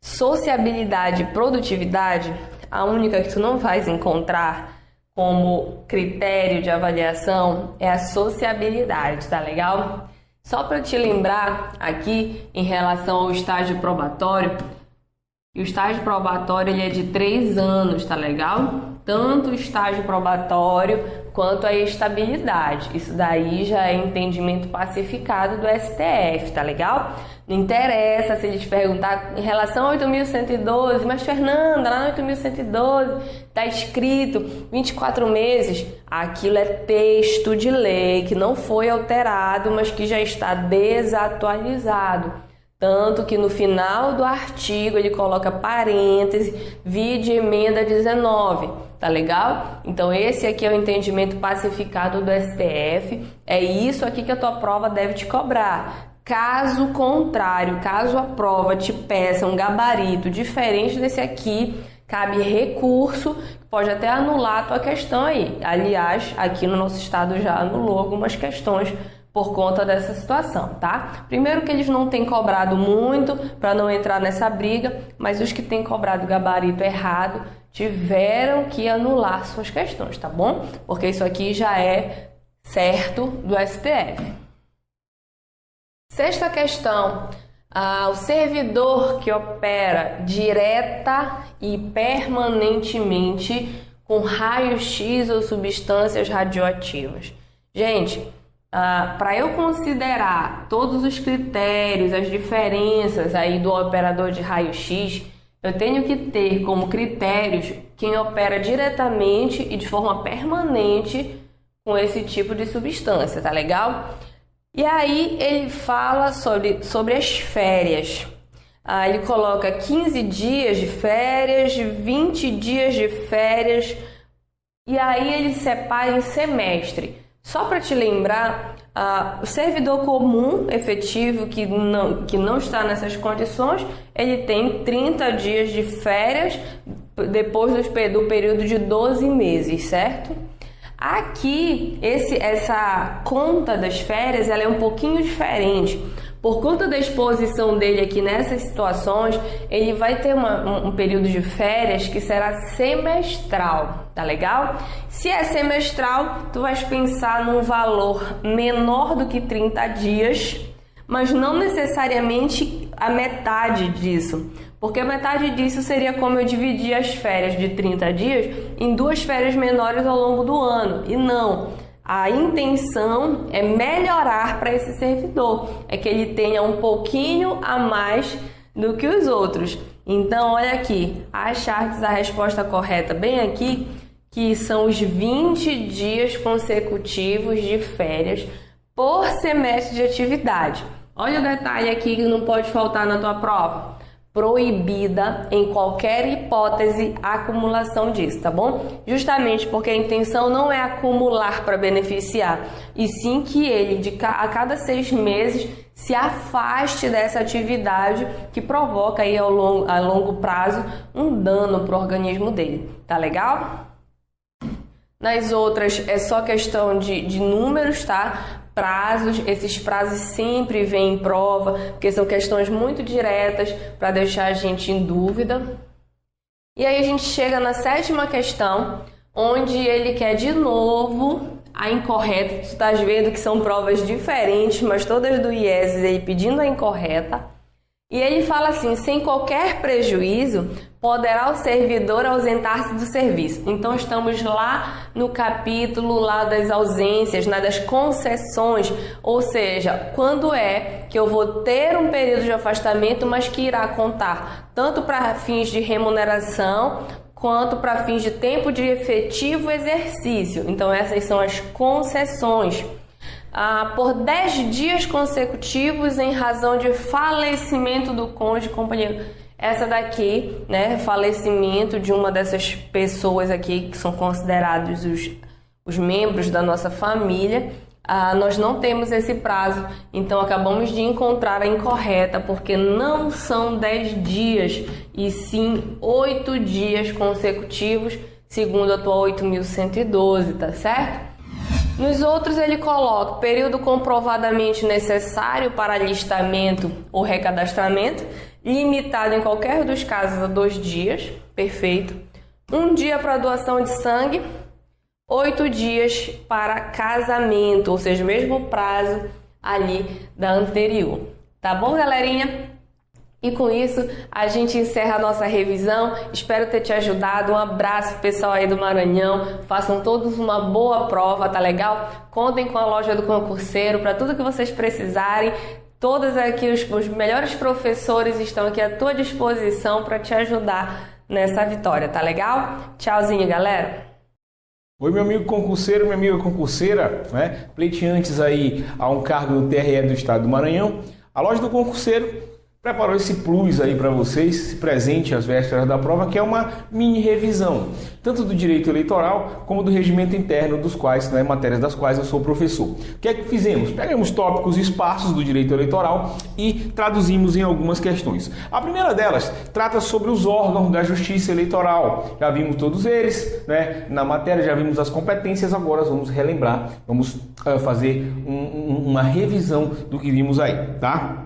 sociabilidade e produtividade, a única que tu não vais encontrar como critério de avaliação é a sociabilidade, tá legal? Só para te lembrar aqui em relação ao estágio probatório, e o estágio probatório ele é de 3 anos, tá legal? Tanto o estágio probatório quanto a estabilidade. Isso daí já é entendimento pacificado do STF, tá legal? Não interessa se eles perguntar em relação a 8.112, mas Fernanda, lá no 8.112 tá escrito 24 meses. Aquilo é texto de lei que não foi alterado, mas que já está desatualizado. Tanto que no final do artigo ele coloca parêntese, vide emenda 19, tá legal? Então esse aqui é o entendimento pacificado do STF, é isso aqui que a tua prova deve te cobrar. Caso contrário, caso a prova te peça um gabarito diferente desse aqui, cabe recurso, pode até anular a tua questão aí. Aliás, aqui no nosso estado já anulou algumas questões por conta dessa situação, tá? Primeiro que eles não têm cobrado muito para não entrar nessa briga, mas os que têm cobrado gabarito errado tiveram que anular suas questões, tá bom? Porque isso aqui já é certo do STF. Sexta questão. O servidor que opera direta e permanentemente com raio-x ou substâncias radioativas. Gente, para eu considerar todos os critérios, as diferenças aí do operador de raio-x, eu tenho que ter como critérios quem opera diretamente e de forma permanente com esse tipo de substância, tá legal? E aí ele fala sobre as férias. Ele coloca 15 dias de férias, 20 dias de férias, e aí ele separa em semestre. Só para te lembrar, o servidor comum efetivo que não está nessas condições, ele tem 30 dias de férias depois do período de 12 meses, certo? Aqui, essa conta das férias, ela é um pouquinho diferente. Por conta da exposição dele aqui nessas situações, ele vai ter um período de férias que será semestral, tá legal? Se é semestral, tu vais pensar num valor menor do que 30 dias, mas não necessariamente a metade disso. Porque a metade disso seria como eu dividir as férias de 30 dias em 2 férias menores ao longo do ano. E não, a intenção é melhorar para esse servidor, é que ele tenha um pouquinho a mais do que os outros. Então, olha aqui, achartes a resposta correta bem aqui, que são os 20 dias consecutivos de férias por semestre de atividade. Olha o detalhe aqui que não pode faltar na tua prova. Proibida em qualquer hipótese a acumulação disso, tá bom? Justamente porque a intenção não é acumular para beneficiar, e sim que ele, a cada 6 meses, se afaste dessa atividade que provoca aí a longo prazo um dano para o organismo dele, tá legal? Nas outras é só questão de números, tá? Prazos, esses prazos sempre vêm em prova, porque são questões muito diretas para deixar a gente em dúvida. E aí a gente chega na 7ª questão, onde ele quer de novo a incorreta. Tu estás vendo que são provas diferentes, mas todas do IES, ele pedindo a incorreta. E ele fala assim: sem qualquer prejuízo, poderá o servidor ausentar-se do serviço. Então estamos lá no capítulo lá das ausências, das concessões, ou seja, quando é que eu vou ter um período de afastamento, mas que irá contar tanto para fins de remuneração quanto para fins de tempo de efetivo exercício. Então essas são as concessões. Por 10 dias consecutivos em razão de falecimento do cônjuge companheiro. Essa daqui, né, falecimento de uma dessas pessoas aqui que são considerados os membros da nossa família, nós não temos esse prazo, então acabamos de encontrar a incorreta, porque não são 10 dias, e sim 8 dias consecutivos, segundo a tua 8.112, tá certo? Nos outros ele coloca período comprovadamente necessário para alistamento ou recadastramento, limitado em qualquer dos casos a 2 dias, perfeito. 1 dia para doação de sangue, 8 dias para casamento, ou seja, o mesmo prazo ali da anterior. Tá bom, galerinha? E com isso, a gente encerra a nossa revisão. Espero ter te ajudado. Um abraço, pessoal aí do Maranhão. Façam todos uma boa prova, tá legal? Contem com a loja do concurseiro para tudo que vocês precisarem. Todos aqui, os melhores professores estão aqui à tua disposição para te ajudar nessa vitória, tá legal? Tchauzinho, galera! Oi, meu amigo concurseiro, minha amiga concurseira, né? Pleiteantes aí a um cargo no TRE do Estado do Maranhão. A loja do concurseiro preparou esse plus aí para vocês, esse presente às vésperas da prova, que é uma mini revisão, tanto do direito eleitoral como do regimento interno, dos quais, né, matérias das quais eu sou professor. O que é que fizemos? Pegamos tópicos esparsos do direito eleitoral e traduzimos em algumas questões. A primeira delas trata sobre os órgãos da justiça eleitoral. Já vimos todos eles, né? Na matéria já vimos as competências, agora vamos relembrar, vamos fazer uma revisão do que vimos aí, tá?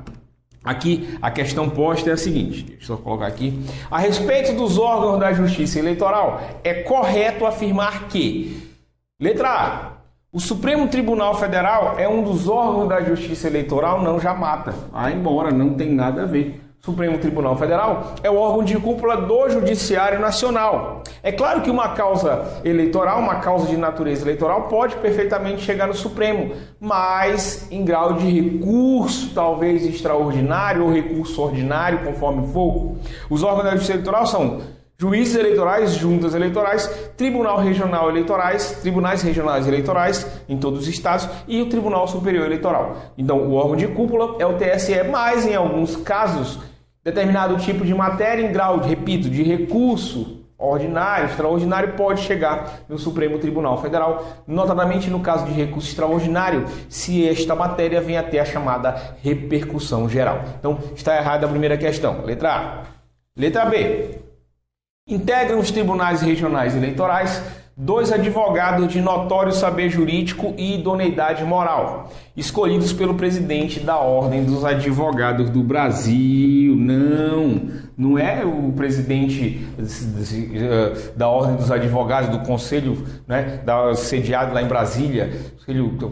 Aqui a questão posta é a seguinte, deixa eu só colocar aqui. A respeito dos órgãos da Justiça Eleitoral, é correto afirmar que, letra A, o Supremo Tribunal Federal é um dos órgãos da Justiça Eleitoral? Não, já mata. Embora, não tem nada a ver. O Supremo Tribunal Federal é o órgão de cúpula do Judiciário Nacional. É claro que uma causa eleitoral, uma causa de natureza eleitoral, pode perfeitamente chegar no Supremo, mas em grau de recurso, talvez extraordinário ou recurso ordinário, conforme for. Os órgãos da Justiça Eleitoral são juízes eleitorais, juntas eleitorais, Tribunal Regional Eleitorais, Tribunais Regionais Eleitorais em todos os estados e o Tribunal Superior Eleitoral. Então, o órgão de cúpula é o TSE, mas em alguns casos, determinado tipo de matéria em grau, repito, de recurso ordinário, extraordinário, pode chegar no Supremo Tribunal Federal, notadamente no caso de recurso extraordinário, se esta matéria vem até a chamada repercussão geral. Então, está errada a primeira questão. Letra A. Letra B. Integram os tribunais regionais eleitorais 2 advogados de notório saber jurídico e idoneidade moral, escolhidos pelo presidente da Ordem dos Advogados do Brasil. Não é o presidente da Ordem dos Advogados, do Conselho, né, sediado lá em Brasília,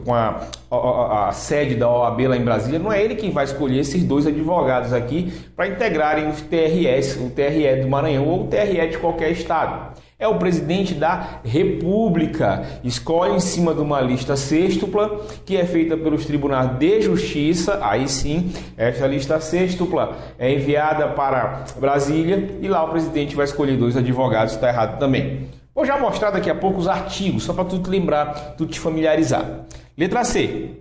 com a sede da OAB lá em Brasília. Não é ele quem vai escolher esses 2 advogados aqui para integrarem os TREs, o TRE do Maranhão ou o TRE de qualquer estado. É o presidente da República. Escolhe em cima de uma lista sêxtupla que é feita pelos tribunais de justiça. Aí sim, essa lista sêxtupla é enviada para Brasília e lá o presidente vai escolher 2 advogados. Está errado também. Vou já mostrar daqui a pouco os artigos, só para tu te lembrar, tu te familiarizar. Letra C.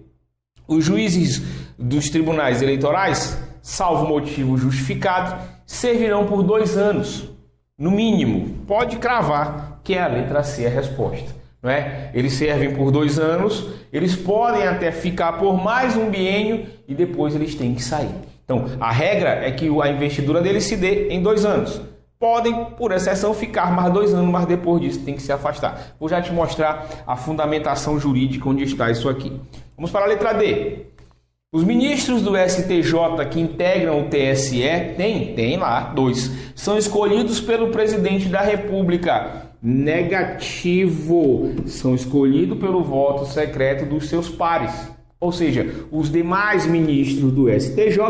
Os juízes dos tribunais eleitorais, salvo motivo justificado, servirão por 2 anos. No mínimo, pode cravar que é a letra C a resposta, não é? Eles servem por 2 anos, eles podem até ficar por mais um biênio e depois eles têm que sair. Então, a regra é que a investidura deles se dê em 2 anos. Podem, por exceção, ficar mais 2 anos, mas depois disso tem que se afastar. Vou já te mostrar a fundamentação jurídica onde está isso aqui. Vamos para a letra D. Os ministros do STJ que integram o TSE, tem lá 2, são escolhidos pelo presidente da República. Negativo. São escolhidos pelo voto secreto dos seus pares. Ou seja, os demais ministros do STJ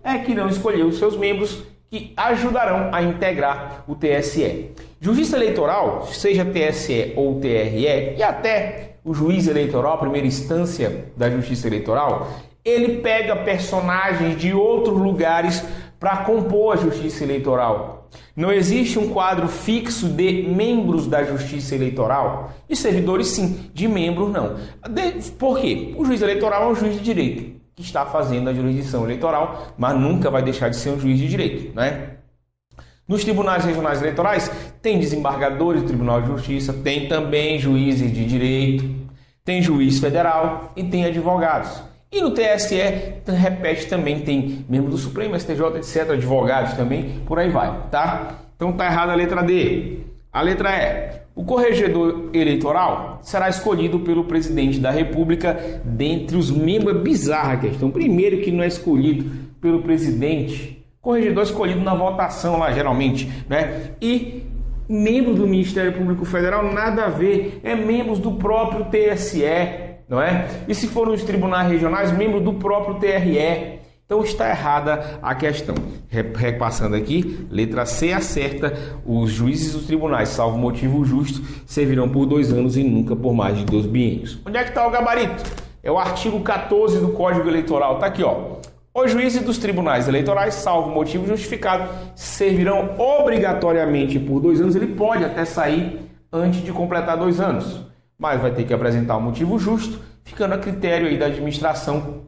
é que irão escolher os seus membros que ajudarão a integrar o TSE. Justiça eleitoral, seja TSE ou TRE, e até o juiz eleitoral, a primeira instância da Justiça Eleitoral, ele pega personagens de outros lugares para compor a Justiça Eleitoral. Não existe um quadro fixo de membros da Justiça Eleitoral. De servidores, sim. De membros, não. Por quê? O juiz eleitoral é um juiz de direito que está fazendo a jurisdição eleitoral, mas nunca vai deixar de ser um juiz de direito, né? Nos tribunais regionais eleitorais, tem desembargadores do Tribunal de Justiça, tem também juízes de direito, tem juiz federal e tem advogados. E no TSE, repete, também tem membro do Supremo, STJ, etc., advogados também, por aí vai, tá? Então tá errada a letra D. A letra E. O corregedor eleitoral será escolhido pelo presidente da República dentre os membros. É bizarra a questão. Primeiro que não é escolhido pelo presidente. Corregedor é escolhido na votação lá, geralmente, né? E membro do Ministério Público Federal, nada a ver. É membros do próprio TSE. Não é? E se for nos tribunais regionais, membro do próprio TRE. Então está errada a questão. Repassando aqui, letra C acerta. Os juízes dos tribunais, salvo motivo justo, servirão por 2 anos e nunca por mais de 2 biênios. Onde é que está o gabarito? É o artigo 14 do Código Eleitoral. Está aqui, ó. Os juízes dos tribunais eleitorais, salvo motivo justificado, servirão obrigatoriamente por 2 anos. Ele pode até sair antes de completar 2 anos. Mas vai ter que apresentar um motivo justo, ficando a critério aí da administração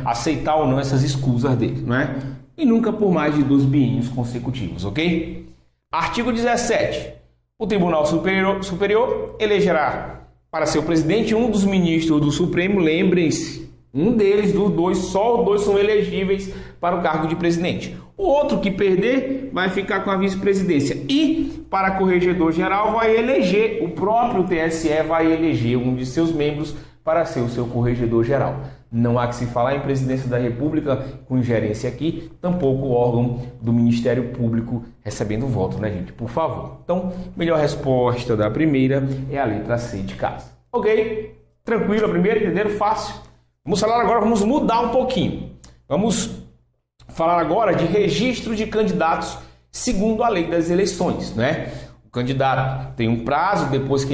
aceitar ou não essas escusas dele, não é? E nunca por mais de 2 biênios consecutivos, ok? Artigo 17. O Tribunal Superior elegerá para seu presidente um dos ministros do Supremo, lembrem-se, um deles, dos 2, só os 2 são elegíveis para o cargo de presidente. O outro que perder vai ficar com a vice-presidência. E para corregedor geral vai eleger, o próprio TSE vai eleger um de seus membros para ser o seu corregedor geral. Não há que se falar em presidência da República com ingerência aqui, tampouco o órgão do Ministério Público recebendo voto, né, gente? Por favor. Então, melhor resposta da primeira é a letra C de casa. Ok? Tranquilo a primeira, entenderam? Fácil. Vamos falar agora, vamos mudar um pouquinho. Vamos falar agora de registro de candidatos segundo a lei das eleições, né? O candidato tem um prazo depois que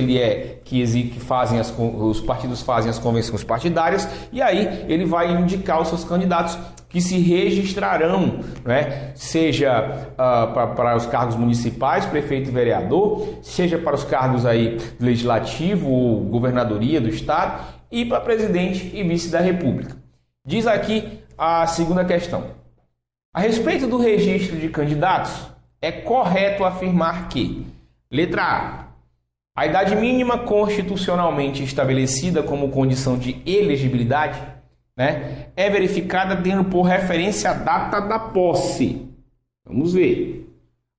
os partidos fazem as convenções partidárias, e aí ele vai indicar os seus candidatos que se registrarão, né? Seja para os cargos municipais, prefeito e vereador, seja para os cargos aí legislativo ou governadoria do estado, e para presidente e vice da República. Diz aqui a segunda questão. A respeito do registro de candidatos, é correto afirmar que: letra A idade mínima constitucionalmente estabelecida como condição de elegibilidade, né, é verificada tendo por referência a data da posse. Vamos ver.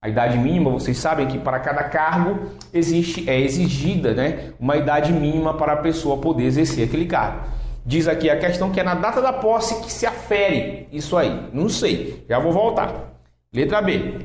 A idade mínima, vocês sabem que para cada cargo é exigida, né, uma idade mínima para a pessoa poder exercer aquele cargo. Diz aqui a questão que é na data da posse que se afere isso aí. Não sei, já vou voltar. Letra B.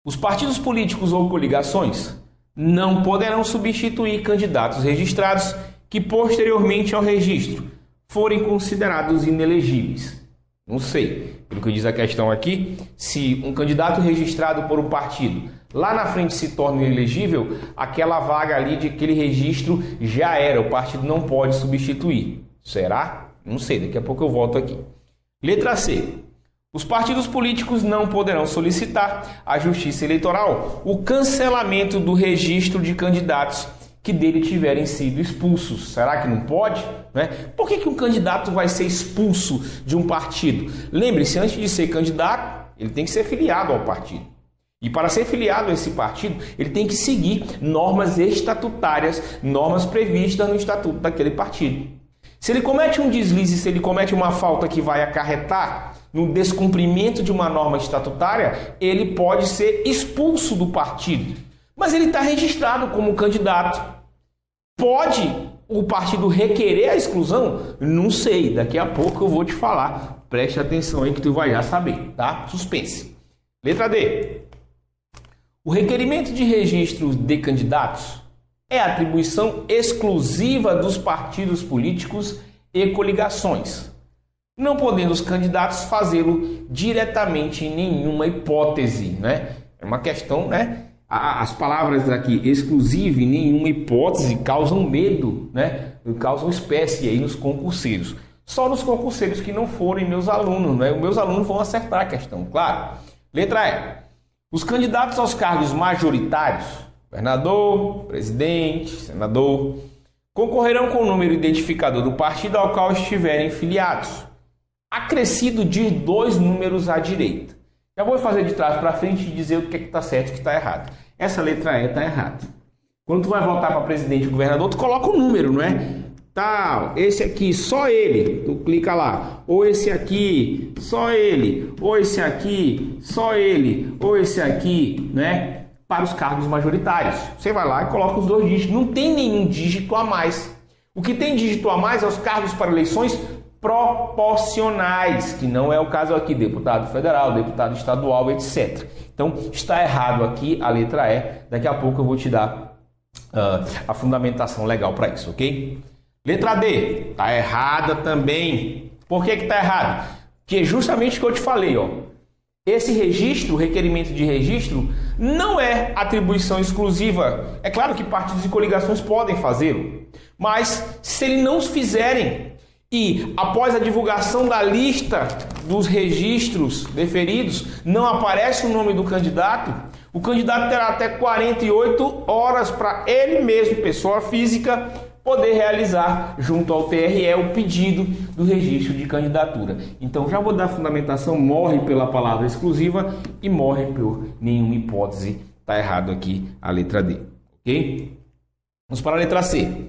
Os partidos políticos ou coligações não poderão substituir candidatos registrados que posteriormente ao registro forem considerados inelegíveis. Não sei, pelo que diz a questão aqui, se um candidato registrado por um partido lá na frente se torna inelegível, aquela vaga ali de aquele registro já era, o partido não pode substituir. Será? Não sei, daqui a pouco eu volto aqui. Letra C. Os partidos políticos não poderão solicitar à Justiça Eleitoral o cancelamento do registro de candidatos que dele tiverem sido expulsos. Será que não pode? Né? Por que um candidato vai ser expulso de um partido? Lembre-se, antes de ser candidato, ele tem que ser filiado ao partido. E para ser filiado a esse partido, ele tem que seguir normas estatutárias, normas previstas no estatuto daquele partido. Se ele comete um deslize, se ele comete uma falta que vai acarretar no descumprimento de uma norma estatutária, ele pode ser expulso do partido. Mas ele está registrado como candidato. Pode o partido requerer a exclusão? Não sei, daqui a pouco eu vou te falar. Preste atenção aí que tu vai já saber, tá? Suspense. Letra D. O requerimento de registro de candidatos é atribuição exclusiva dos partidos políticos e coligações, não podendo os candidatos fazê-lo diretamente em nenhuma hipótese, né? É uma questão, né? As palavras aqui, exclusivo em nenhuma hipótese, causam medo, né? Causam espécie aí nos concurseiros. Só nos concurseiros que não forem meus alunos, né? Os meus alunos vão acertar a questão, claro. Letra E. Os candidatos aos cargos majoritários, governador, presidente, senador, concorrerão com o número identificador do partido ao qual estiverem filiados, acrescido de 2 números à direita. Já vou fazer de trás para frente e dizer o que está certo e o que está errado. Essa letra E está errada. Quando tu vai votar para presidente e governador, tu coloca um número, não é? Tal, esse aqui, só ele, tu clica lá. Ou esse aqui, só ele. Ou esse aqui, só ele. Ou esse aqui, né? Para os cargos majoritários. Você vai lá e coloca os 2 dígitos. Não tem nenhum dígito a mais. O que tem dígito a mais é os cargos para eleições proporcionais, que não é o caso aqui, deputado federal, deputado estadual, etc. Então, está errado aqui a letra E. Daqui a pouco eu vou te dar a fundamentação legal para isso, ok? Letra D, está errada também. Por que está errado? Porque justamente o que eu te falei, ó. Esse registro, o requerimento de registro, não é atribuição exclusiva. É claro que partidos e coligações podem fazê-lo, mas se eles não os fizerem e após a divulgação da lista dos registros deferidos não aparece o nome do candidato, o candidato terá até 48 horas para ele mesmo, pessoa física, poder realizar junto ao TRE o pedido do registro de candidatura. Então já vou dar a fundamentação, morre pela palavra exclusiva e morre por nenhuma hipótese. Está errado aqui a letra D, ok? Vamos para a letra C.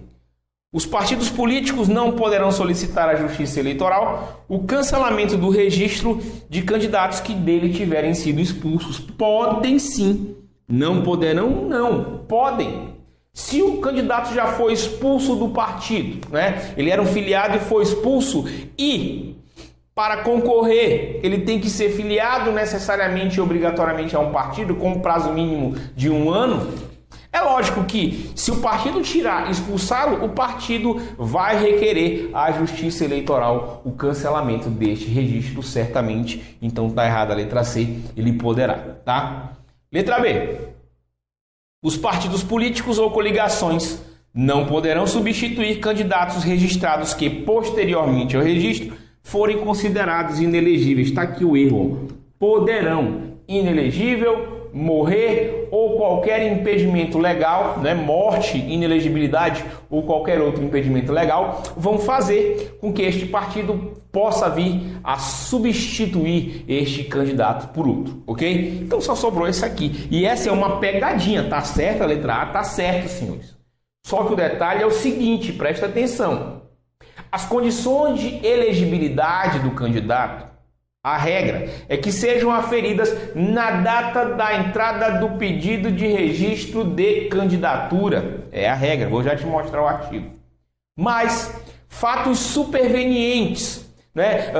Os partidos políticos não poderão solicitar à Justiça Eleitoral o cancelamento do registro de candidatos que dele tiverem sido expulsos. Podem sim. Não poderão? Não. Podem. Se o candidato já foi expulso do partido, né? Ele era um filiado e foi expulso, e para concorrer ele tem que ser filiado necessariamente e obrigatoriamente a um partido com um prazo mínimo de 1 ano, é lógico que se o partido tirar, expulsá-lo, o partido vai requerer à Justiça Eleitoral o cancelamento deste registro, certamente. Então está errada a letra C, ele poderá, tá? Letra B. Os partidos políticos ou coligações não poderão substituir candidatos registrados que, posteriormente ao registro, forem considerados inelegíveis. Está aqui o erro. Poderão. Inelegível, morrer ou qualquer impedimento legal, né, morte, inelegibilidade ou qualquer outro impedimento legal, vão fazer com que este partido possa vir a substituir este candidato por outro, ok? Então só sobrou esse aqui. E essa é uma pegadinha, tá certo a letra A? Tá certo, senhores. Só que o detalhe é o seguinte, presta atenção. As condições de elegibilidade do candidato, a regra é que sejam aferidas na data da entrada do pedido de registro de candidatura. É a regra, vou já te mostrar o artigo. Mas fatos supervenientes, né?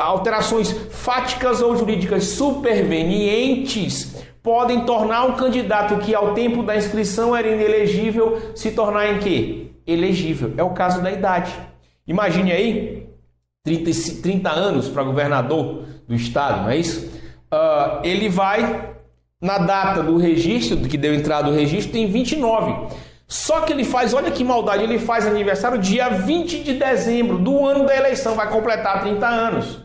Alterações fáticas ou jurídicas supervenientes podem tornar um candidato que ao tempo da inscrição era inelegível se tornar em quê? Elegível. É o caso da idade. Imagine aí 30 anos para governador do estado, não é isso? Ele vai, na data do registro, que deu entrada do registro, tem 29. Só que ele faz, olha que maldade, ele faz aniversário dia 20 de dezembro do ano da eleição, vai completar 30 anos.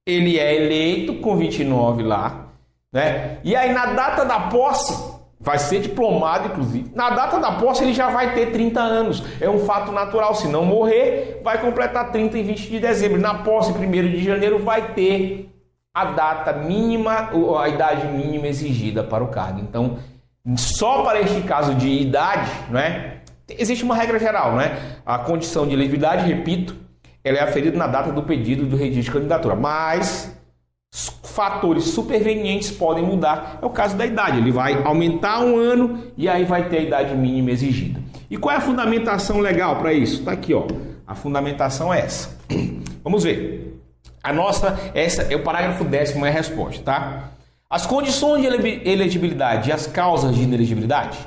Ele é eleito com 29 lá, né? E aí na data da posse, vai ser diplomado, inclusive. Na data da posse ele já vai ter 30 anos. É um fato natural. Se não morrer, vai completar 30 em 20 de dezembro. Na posse, 1º de janeiro, vai ter a data mínima, a idade mínima exigida para o cargo. Então, só para este caso de idade, né, existe uma regra geral, né? A condição de elegibilidade, repito, ela é aferida na data do pedido do registro de candidatura. Mas fatores supervenientes podem mudar. É o caso da idade. Ele vai aumentar um ano e aí vai ter a idade mínima exigida. E qual é a fundamentação legal para isso? Está aqui, ó. A fundamentação é essa. Vamos ver. Essa é o parágrafo 10º, é a resposta, tá? As condições de elegibilidade e as causas de inelegibilidade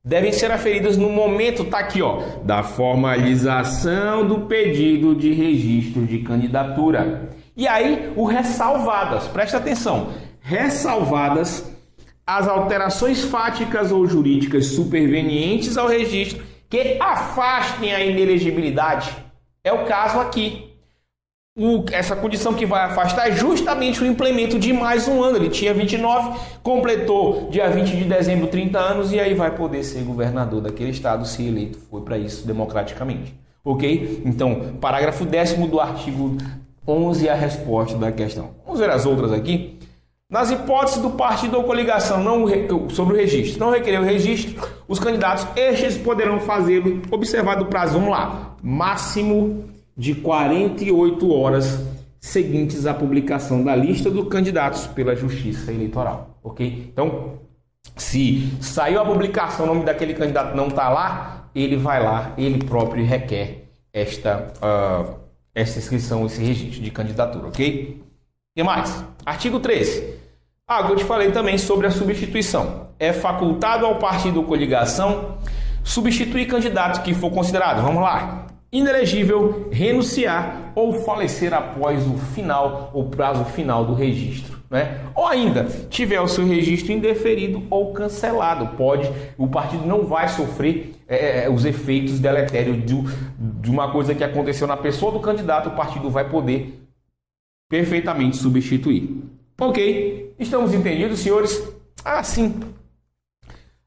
devem ser aferidas no momento, tá aqui, ó, da formalização do pedido de registro de candidatura. E aí, o ressalvadas, presta atenção, ressalvadas as alterações fáticas ou jurídicas supervenientes ao registro que afastem a inelegibilidade. É o caso aqui. Essa condição que vai afastar é justamente o implemento de mais um ano. Ele tinha 29, completou dia 20 de dezembro 30 anos e aí vai poder ser governador daquele estado se eleito for para isso democraticamente. Ok? Então, parágrafo 10º do artigo 11 é a resposta da questão. Vamos ver as outras aqui. Nas hipóteses do partido ou coligação sobre o registro, não requerer o registro, os candidatos, estes poderão fazê-lo, observado o prazo, vamos lá, máximo de 48 horas seguintes à publicação da lista dos candidatos pela Justiça Eleitoral, ok? Então, se saiu a publicação, o nome daquele candidato não está lá, ele vai lá, ele próprio requer esta inscrição, esse registro de candidatura, ok? E mais? Artigo 13. Eu te falei também sobre a substituição. É facultado ao partido ou coligação substituir candidato que for considerado, vamos lá, inelegível, renunciar ou falecer após o prazo final do registro, né? Ou ainda tiver o seu registro indeferido ou cancelado, o partido não vai sofrer os efeitos deletérios de uma coisa que aconteceu na pessoa do candidato, o partido vai poder perfeitamente substituir. Ok, estamos entendidos, senhores? Sim.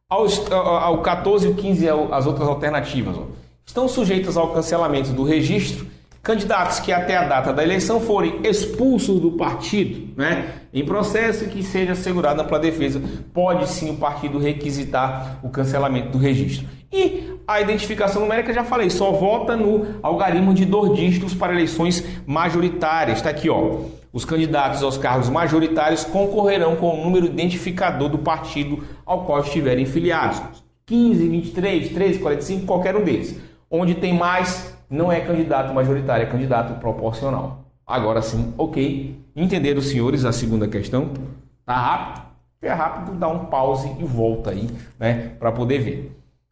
Ao 14 e 15, as outras alternativas, ó. Estão sujeitas ao cancelamento do registro candidatos que até a data da eleição forem expulsos do partido, né, em processo que seja assegurado pela defesa, pode sim o partido requisitar o cancelamento do registro. E a identificação numérica, já falei, só vota no algarismo de 2 dígitos para eleições majoritárias. Está aqui, ó. Os candidatos aos cargos majoritários concorrerão com o número identificador do partido ao qual estiverem filiados. 15, 23, 13, 45, qualquer um deles. Onde tem mais, não é candidato majoritário, é candidato proporcional. Agora sim, ok. Entenderam, senhores, a segunda questão? Tá rápido? Se é rápido, dá um pause e volta aí, né, para poder ver.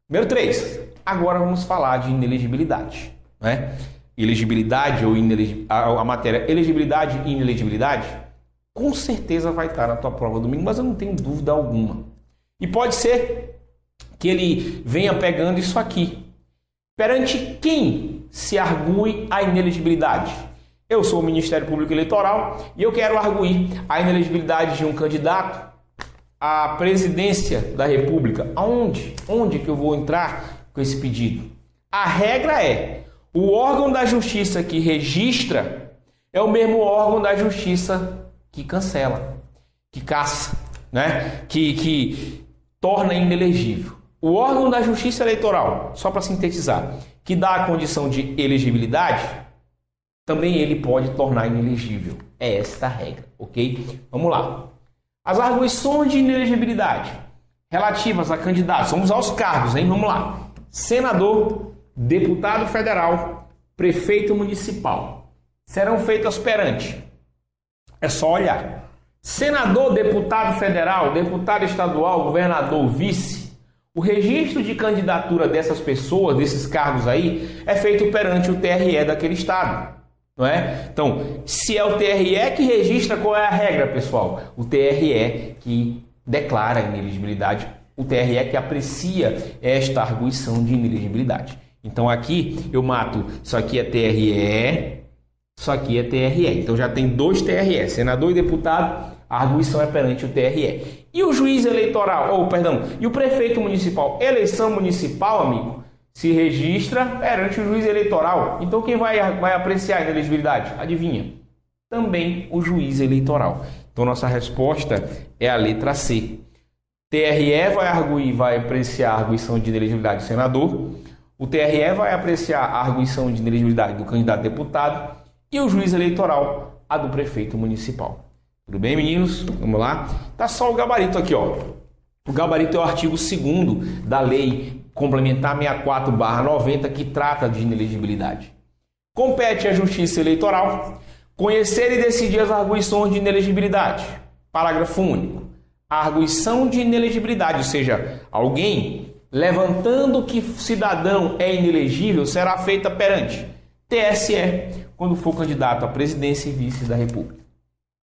Número 3. Agora vamos falar de inelegibilidade, né? Elegibilidade ou a matéria elegibilidade e inelegibilidade com certeza vai estar na tua prova domingo, mas eu não tenho dúvida alguma. E pode ser que ele venha pegando isso aqui. Perante quem se argue a inelegibilidade? Eu sou o Ministério Público Eleitoral e eu quero arguir a inelegibilidade de um candidato à presidência da República. Aonde? Onde que eu vou entrar com esse pedido? A regra é, o órgão da justiça que registra é o mesmo órgão da justiça que cancela, que caça, né? que torna inelegível. O órgão da justiça eleitoral, só para sintetizar, que dá a condição de elegibilidade, também ele pode tornar inelegível. É esta a regra, ok? Vamos lá. As arguições de inelegibilidade relativas a candidatos, vamos aos cargos, hein? Vamos lá. Senador, deputado federal, prefeito municipal. Serão feitas perante. É só olhar. Senador, deputado federal, deputado estadual, governador, vice. O registro de candidatura dessas pessoas, desses cargos aí, é feito perante o TRE daquele estado, não é? Então, se é o TRE que registra, qual é a regra, pessoal? O TRE que declara a inelegibilidade, o TRE que aprecia esta arguição de inelegibilidade. Então, aqui eu mato, isso aqui é TRE, isso aqui é TRE. Então, já tem dois TRE, senador e deputado, a arguição é perante o TRE. E o juiz eleitoral, e o prefeito municipal, eleição municipal, amigo, se registra perante o juiz eleitoral. Então quem vai apreciar a inelegibilidade? Adivinha? Também o juiz eleitoral. Então nossa resposta é a letra C. TRE vai apreciar a arguição de inelegibilidade do senador, o TRE vai apreciar a arguição de inelegibilidade do candidato a deputado e o juiz eleitoral a do prefeito municipal. Tudo bem, meninos? Vamos lá? Tá só o gabarito aqui, ó. O gabarito é o artigo 2º da Lei Complementar 64/90, que trata de inelegibilidade. Compete à Justiça Eleitoral conhecer e decidir as arguições de inelegibilidade. Parágrafo único. A arguição de inelegibilidade, ou seja, alguém levantando que cidadão é inelegível, será feita perante TSE, quando for candidato à presidência e vice da República.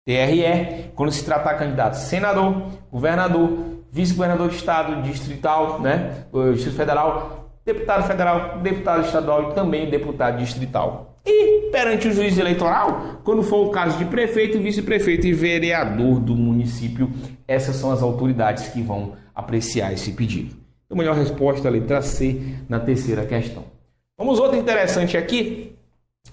TRE, quando se tratar candidato senador, governador, vice-governador de estado, distrital, né, Distrito Federal, deputado estadual e também deputado distrital. E perante o juiz eleitoral, quando for o caso de prefeito, vice-prefeito e vereador do município, essas são as autoridades que vão apreciar esse pedido. Então, melhor resposta, a letra C, na terceira questão. Vamos outro interessante aqui,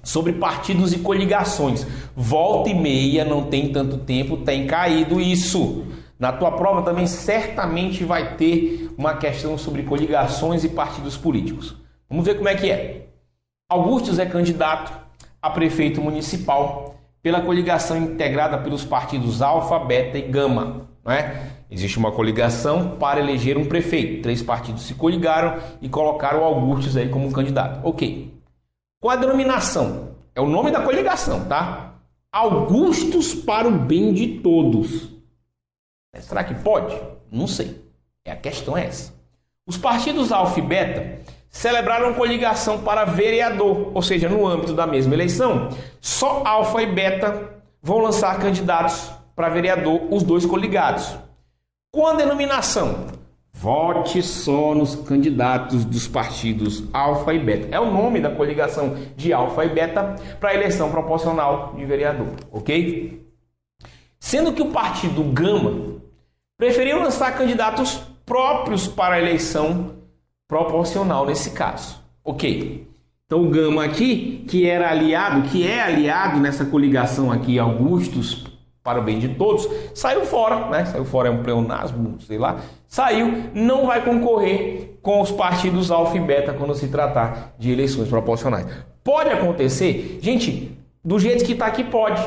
sobre partidos e coligações. Volta e meia, não tem tanto tempo, tem caído isso. Na tua prova também certamente vai ter uma questão sobre coligações e partidos políticos. Vamos ver como é que é. Augustus é candidato a prefeito municipal pela coligação integrada pelos partidos Alfa, Beta e Gama, não é? Existe uma coligação para eleger um prefeito. 3 partidos se coligaram e colocaram o Augustus aí como candidato. Ok. Qual a denominação? É o nome da coligação, tá? Augustus para o bem de todos. Será que pode? Não sei. A questão é essa. Os partidos Alfa e Beta celebraram coligação para vereador, ou seja, no âmbito da mesma eleição, só Alfa e Beta vão lançar candidatos para vereador, os dois coligados. Com a denominação, vote só nos candidatos dos partidos Alfa e Beta. É o nome da coligação de Alfa e Beta para a eleição proporcional de vereador, ok? Sendo que o partido Gama preferiu lançar candidatos próprios para a eleição proporcional nesse caso, ok? Então o Gama aqui, que é aliado nessa coligação aqui, Augustus para o bem de todos, saiu fora, né? Saiu fora, é um pleonasmo, sei lá. Saiu, não vai concorrer com os partidos Alfa e Beta quando se tratar de eleições proporcionais. Pode acontecer, gente, do jeito que está aqui pode.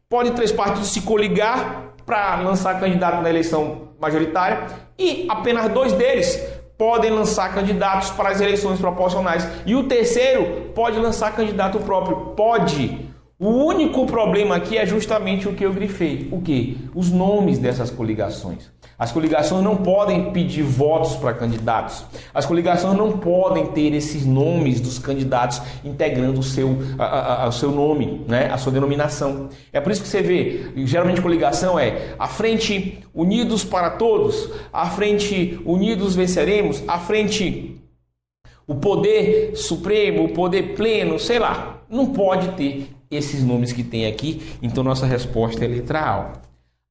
Pode 3 partidos se coligar para lançar candidato na eleição majoritária e apenas 2 deles podem lançar candidatos para as eleições proporcionais. E o terceiro pode lançar candidato próprio. Pode. O único problema aqui é justamente o que eu grifei. O quê? Os nomes dessas coligações. As coligações não podem pedir votos para candidatos. As coligações não podem ter esses nomes dos candidatos integrando o seu nome, né? A sua denominação. É por isso que você vê, geralmente coligação é a Frente Unidos para Todos, a Frente Unidos Venceremos, a Frente o Poder Supremo, o Poder Pleno, sei lá. Não pode ter esses nomes que tem aqui, então nossa resposta é letra A.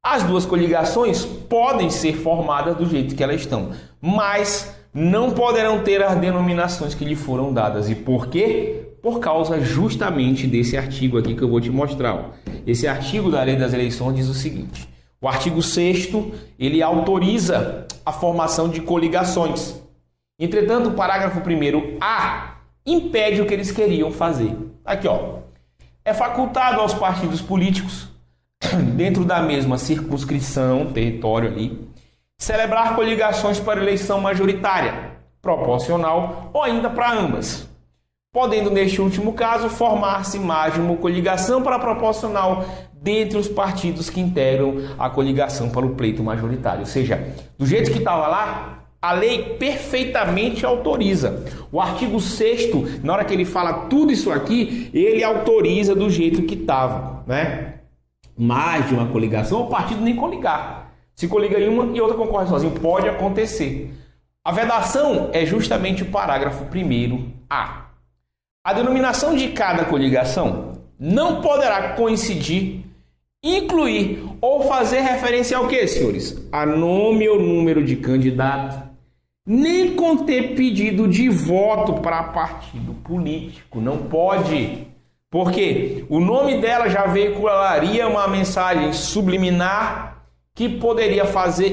As duas coligações podem ser formadas do jeito que elas estão, mas não poderão ter as denominações que lhe foram dadas. E por quê? Por causa justamente desse artigo aqui que eu vou te mostrar. Ó. Esse artigo da Lei das Eleições diz o seguinte: o artigo 6º, ele autoriza a formação de coligações. Entretanto, o parágrafo 1º-A impede o que eles queriam fazer. Aqui, ó. É facultado aos partidos políticos, dentro da mesma circunscrição, território ali, celebrar coligações para eleição majoritária, proporcional ou ainda para ambas, podendo, neste último caso, formar-se mais de uma coligação para proporcional dentre os partidos que integram a coligação para o pleito majoritário. Ou seja, do jeito que estava lá, a lei perfeitamente autoriza. O artigo 6º, na hora que ele fala tudo isso aqui, ele autoriza do jeito que estava, né? Mais de uma coligação, o partido nem coligar. Se coliga em uma e outra concorre sozinho, pode acontecer. A vedação é justamente o parágrafo 1º-A. A denominação de cada coligação não poderá coincidir, incluir ou fazer referência ao que, senhores? A nome ou número de candidato, nem conter pedido de voto para partido político. Não pode. Porque o nome dela já veicularia uma mensagem subliminar que poderia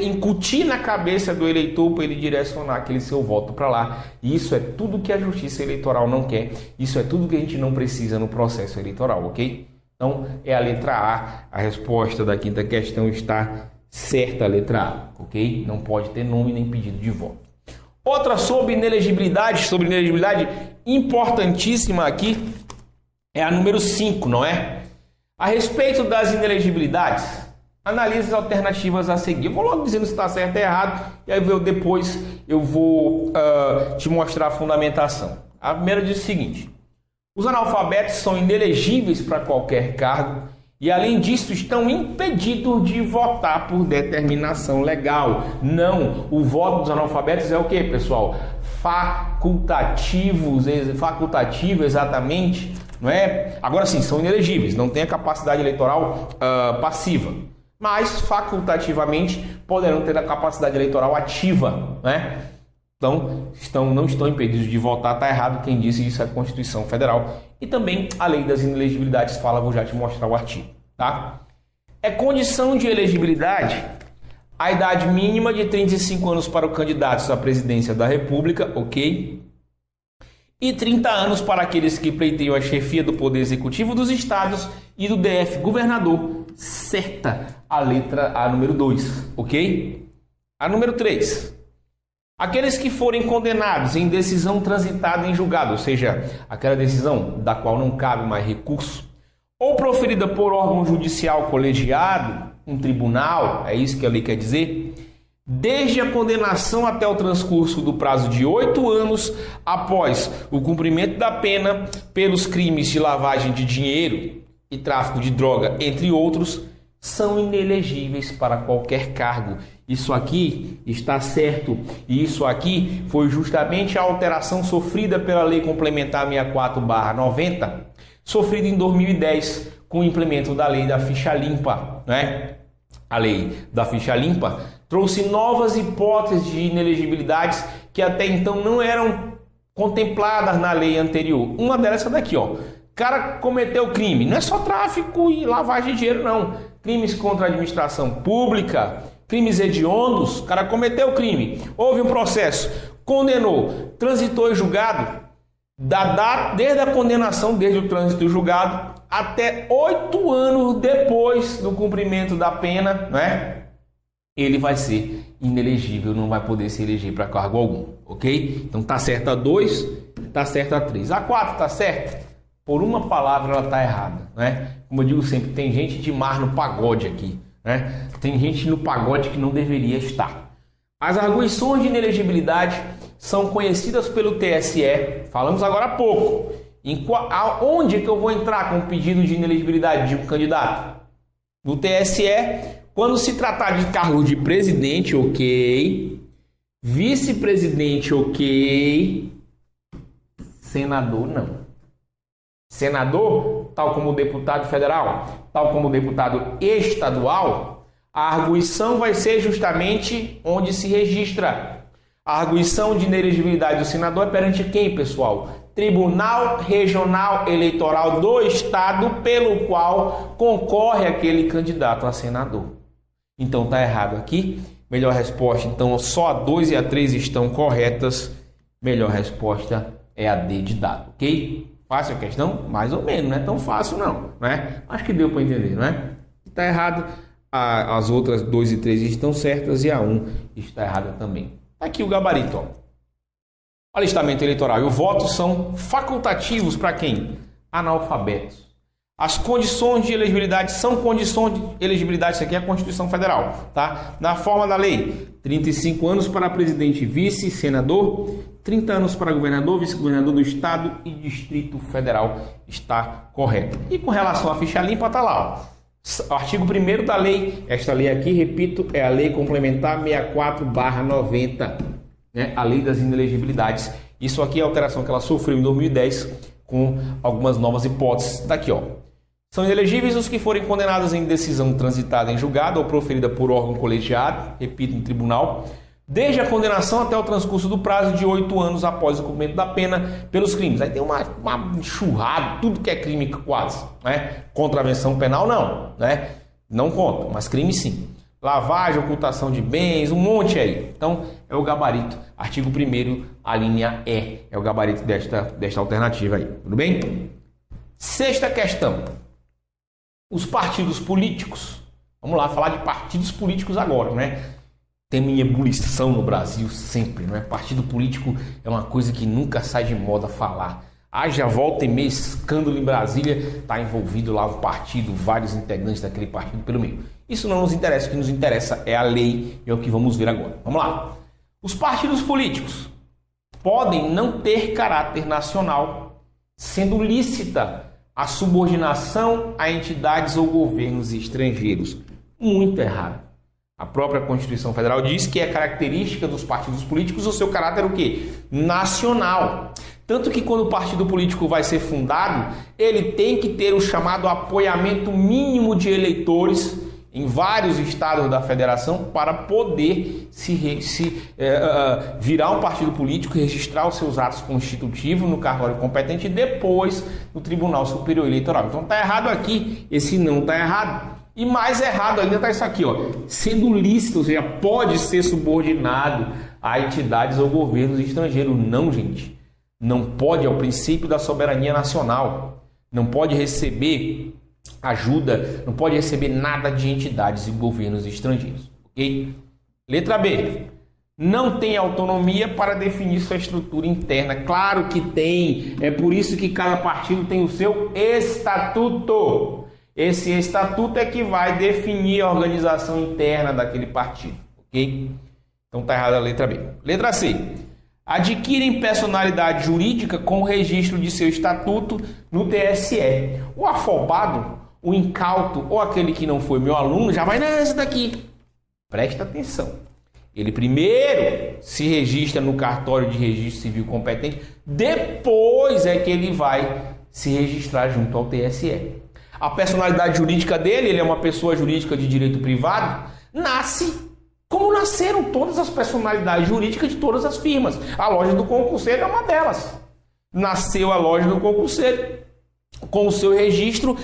incutir na cabeça do eleitor para ele direcionar aquele seu voto para lá. E isso é tudo que a Justiça Eleitoral não quer. Isso é tudo que a gente não precisa no processo eleitoral, ok? Então, é a letra A. A resposta da quinta questão está certa, a letra A, ok? Não pode ter nome nem pedido de voto. Outra sobre inelegibilidade importantíssima aqui, é a número 5, não é? A respeito das inelegibilidades, analise as alternativas a seguir. Eu vou logo dizendo se está certo ou errado, e aí depois eu vou te mostrar a fundamentação. A primeira diz o seguinte: os analfabetos são inelegíveis para qualquer cargo e, além disso, estão impedidos de votar por determinação legal. Não, o voto dos analfabetos é o que, pessoal? Facultativo, exatamente. Não é? Agora sim, são inelegíveis, não têm a capacidade eleitoral passiva, mas facultativamente poderão ter a capacidade eleitoral ativa, né? Então, não estão impedidos de votar. Está errado quem disse isso, é a Constituição Federal. E também a Lei das Inelegibilidades fala, vou já te mostrar o artigo, tá? É condição de elegibilidade a idade mínima de 35 anos para o candidato à presidência da República, ok? E 30 anos para aqueles que pleiteiam a chefia do Poder Executivo dos Estados e do DF governador. Certa a letra A número 2, ok? A número 3. Aqueles que forem condenados em decisão transitada em julgado, ou seja, aquela decisão da qual não cabe mais recurso, ou proferida por órgão judicial colegiado, um tribunal, é isso que a lei quer dizer, desde a condenação até o transcurso do prazo de 8 anos após o cumprimento da pena pelos crimes de lavagem de dinheiro e tráfico de droga, entre outros, são inelegíveis para qualquer cargo. Isso aqui está certo, e isso aqui foi justamente a alteração sofrida pela Lei Complementar 64/90, sofrida em 2010 com o implemento da Lei da Ficha Limpa, né? A Lei da Ficha Limpa trouxe novas hipóteses de inelegibilidades que até então não eram contempladas na lei anterior. Uma delas é essa daqui, ó. O cara cometeu crime, não é só tráfico e lavagem de dinheiro, não. Crimes contra a administração pública, crimes hediondos, o cara cometeu crime, houve um processo, condenou, transitou em julgado, desde a condenação, desde o trânsito em julgado, até 8 anos depois do cumprimento da pena, né? Ele vai ser inelegível, não vai poder se eleger para cargo algum, ok? Então tá certo a 2, tá certo a 3. A 4 tá certo? Por uma palavra ela tá errada, né? Como eu digo sempre, tem gente de mar no pagode aqui. né? Tem gente no pagote que não deveria estar. As arguições de inelegibilidade são conhecidas pelo TSE, falamos agora há pouco. Onde que eu vou entrar com o pedido de inelegibilidade de um candidato? No TSE, quando se tratar de cargo de presidente, ok. Vice-presidente, ok. Senador, não. Senador, tal como deputado federal, tal como deputado estadual, a arguição vai ser justamente onde se registra. A arguição de inelegibilidade do senador é perante quem, pessoal? Tribunal Regional Eleitoral do Estado pelo qual concorre aquele candidato a senador. Então tá errado aqui. Melhor resposta, então só a 2 e a 3 estão corretas. Melhor resposta é a D de dado, ok? Fácil a questão? Mais ou menos, não é tão fácil não, né? Acho que deu para entender, não é? Está errado, as outras 2 e 3 estão certas e a 1 está errada também. Tá aqui o gabarito, ó. Alistamento eleitoral e o voto são facultativos para quem? Analfabetos. As condições de elegibilidade são condições de elegibilidade, isso aqui é a Constituição Federal, tá? Na forma da lei, 35 anos para presidente, vice, senador, 30 anos para governador, vice-governador do Estado e Distrito Federal, está correto. E com relação à ficha limpa, está lá, ó. Artigo 1º da lei, esta lei aqui, repito, é a Lei Complementar 64/90, né? A Lei das Inelegibilidades. Isso aqui é a alteração que ela sofreu em 2010 com algumas novas hipóteses. Daqui, ó. São inelegíveis os que forem condenados em decisão transitada em julgado ou proferida por órgão colegiado, repito, em tribunal, desde a condenação até o transcurso do prazo de 8 anos após o cumprimento da pena pelos crimes. Aí tem uma enxurrada, tudo que é crime quase, né? Contravenção penal não, né? Não conta, mas crime sim. Lavagem, ocultação de bens, um monte aí. Então, é o gabarito. Artigo 1º, a linha E. É o gabarito desta alternativa aí. Tudo bem? Sexta questão. Os partidos políticos. Vamos lá, falar de partidos políticos agora, né? Tem minha ebulição no Brasil sempre, não é? Partido político é uma coisa que nunca sai de moda falar. Haja volta e meia, escândalo em Brasília, está envolvido lá um partido, vários integrantes daquele partido pelo meio. Isso não nos interessa, o que nos interessa é a lei e é o que vamos ver agora. Vamos lá. Os partidos políticos podem não ter caráter nacional, sendo lícita a subordinação a entidades ou governos estrangeiros. Muito errado. A própria Constituição Federal diz que é característica dos partidos políticos o seu caráter o quê? Nacional. Tanto que quando o partido político vai ser fundado, ele tem que ter o chamado apoiamento mínimo de eleitores em vários estados da federação para poder virar um partido político, registrar os seus atos constitutivos no cartório competente e depois no Tribunal Superior Eleitoral. Então está errado aqui, esse não está errado. E mais errado ainda está isso aqui, ó, sendo lícito, ou seja, pode ser subordinado a entidades ou governos estrangeiros. Não, gente. Não pode, é o princípio da soberania nacional. Não pode receber ajuda, não pode receber nada de entidades e governos estrangeiros. Ok? Letra B. Não tem autonomia para definir sua estrutura interna. Claro que tem. É por isso que cada partido tem o seu estatuto. Esse estatuto é que vai definir a organização interna daquele partido. Ok? Então tá errada a letra B. Letra C. Adquirem personalidade jurídica com o registro de seu estatuto no TSE. O afobado, o incauto ou aquele que não foi meu aluno já vai nessa daqui. Presta atenção. Ele primeiro se registra no cartório de registro civil competente, depois é que ele vai se registrar junto ao TSE. A personalidade jurídica dele, ele é uma pessoa jurídica de direito privado, nasce como nasceram todas as personalidades jurídicas de todas as firmas. A loja do concurseiro é uma delas. Nasceu a loja do concurseiro com o seu registro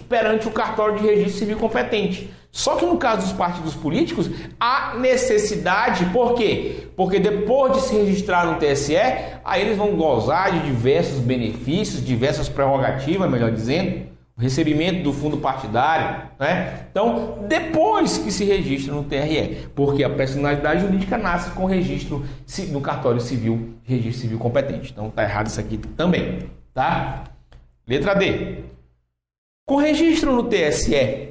perante o cartório de registro civil competente. Só que no caso dos partidos políticos, há necessidade, por quê? Porque depois de se registrar no TSE, aí eles vão gozar de diversos benefícios, diversas prerrogativas, melhor dizendo, o recebimento do fundo partidário, né? Então, depois que se registra no TRE, porque a personalidade jurídica nasce com registro no cartório civil, registro civil competente. Então, tá errado isso aqui também, tá? Letra D. Com registro no TSE,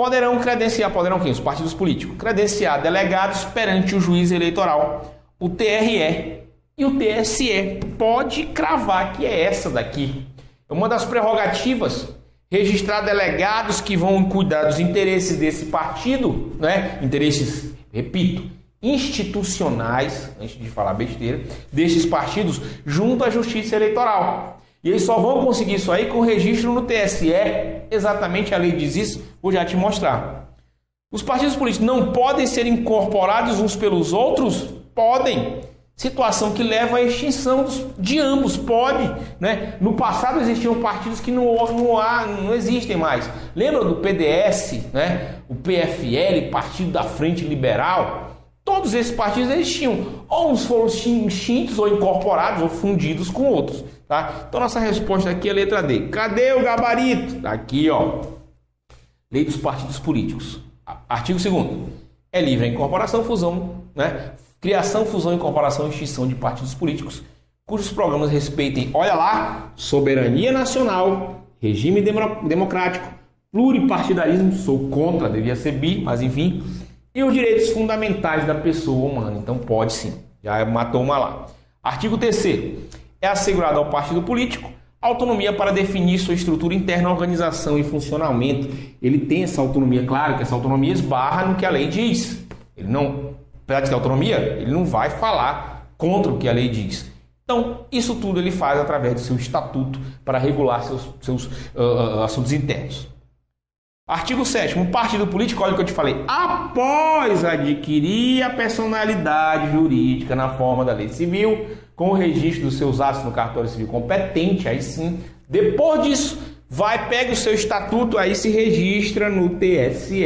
poderão quem? Os partidos políticos, credenciar delegados perante o juiz eleitoral, o TRE e o TSE. Pode cravar que é essa daqui. É uma das prerrogativas, registrar delegados que vão cuidar dos interesses desse partido, né? Interesses, repito, institucionais, antes de falar besteira, desses partidos, junto à Justiça Eleitoral. E eles só vão conseguir isso aí com registro no TSE, exatamente a lei diz isso, vou já te mostrar. Os partidos políticos não podem ser incorporados uns pelos outros? Podem. Situação que leva à extinção de ambos, pode. Né? No passado existiam partidos que não existem mais. Lembra do PDS, né? O PFL, Partido da Frente Liberal? Todos esses partidos existiam. Ou uns foram extintos, ou incorporados, ou fundidos com outros. Tá? Então nossa resposta aqui é a letra D. Cadê o gabarito? Aqui, ó. Lei dos partidos políticos. Artigo 2º. É livre a incorporação, fusão, né? Criação, fusão, incorporação e extinção de partidos políticos cujos programas respeitem, olha lá, soberania nacional, regime democrático, pluripartidarismo, sou contra, devia ser bi, mas enfim, e os direitos fundamentais da pessoa humana. Então pode sim, já matou uma lá. Artigo 3º. É assegurado ao partido político autonomia para definir sua estrutura interna, organização e funcionamento. Ele tem essa autonomia, claro que essa autonomia esbarra no que a lei diz. Ele não, apesar de ter autonomia, ele não vai falar contra o que a lei diz. Então, isso tudo ele faz através do seu estatuto para regular seus assuntos internos. Artigo 7º. O partido político, olha o que eu te falei, após adquirir a personalidade jurídica na forma da lei civil, com o registro dos seus atos no cartório civil competente, aí sim, depois disso, pega o seu estatuto, aí se registra no TSE,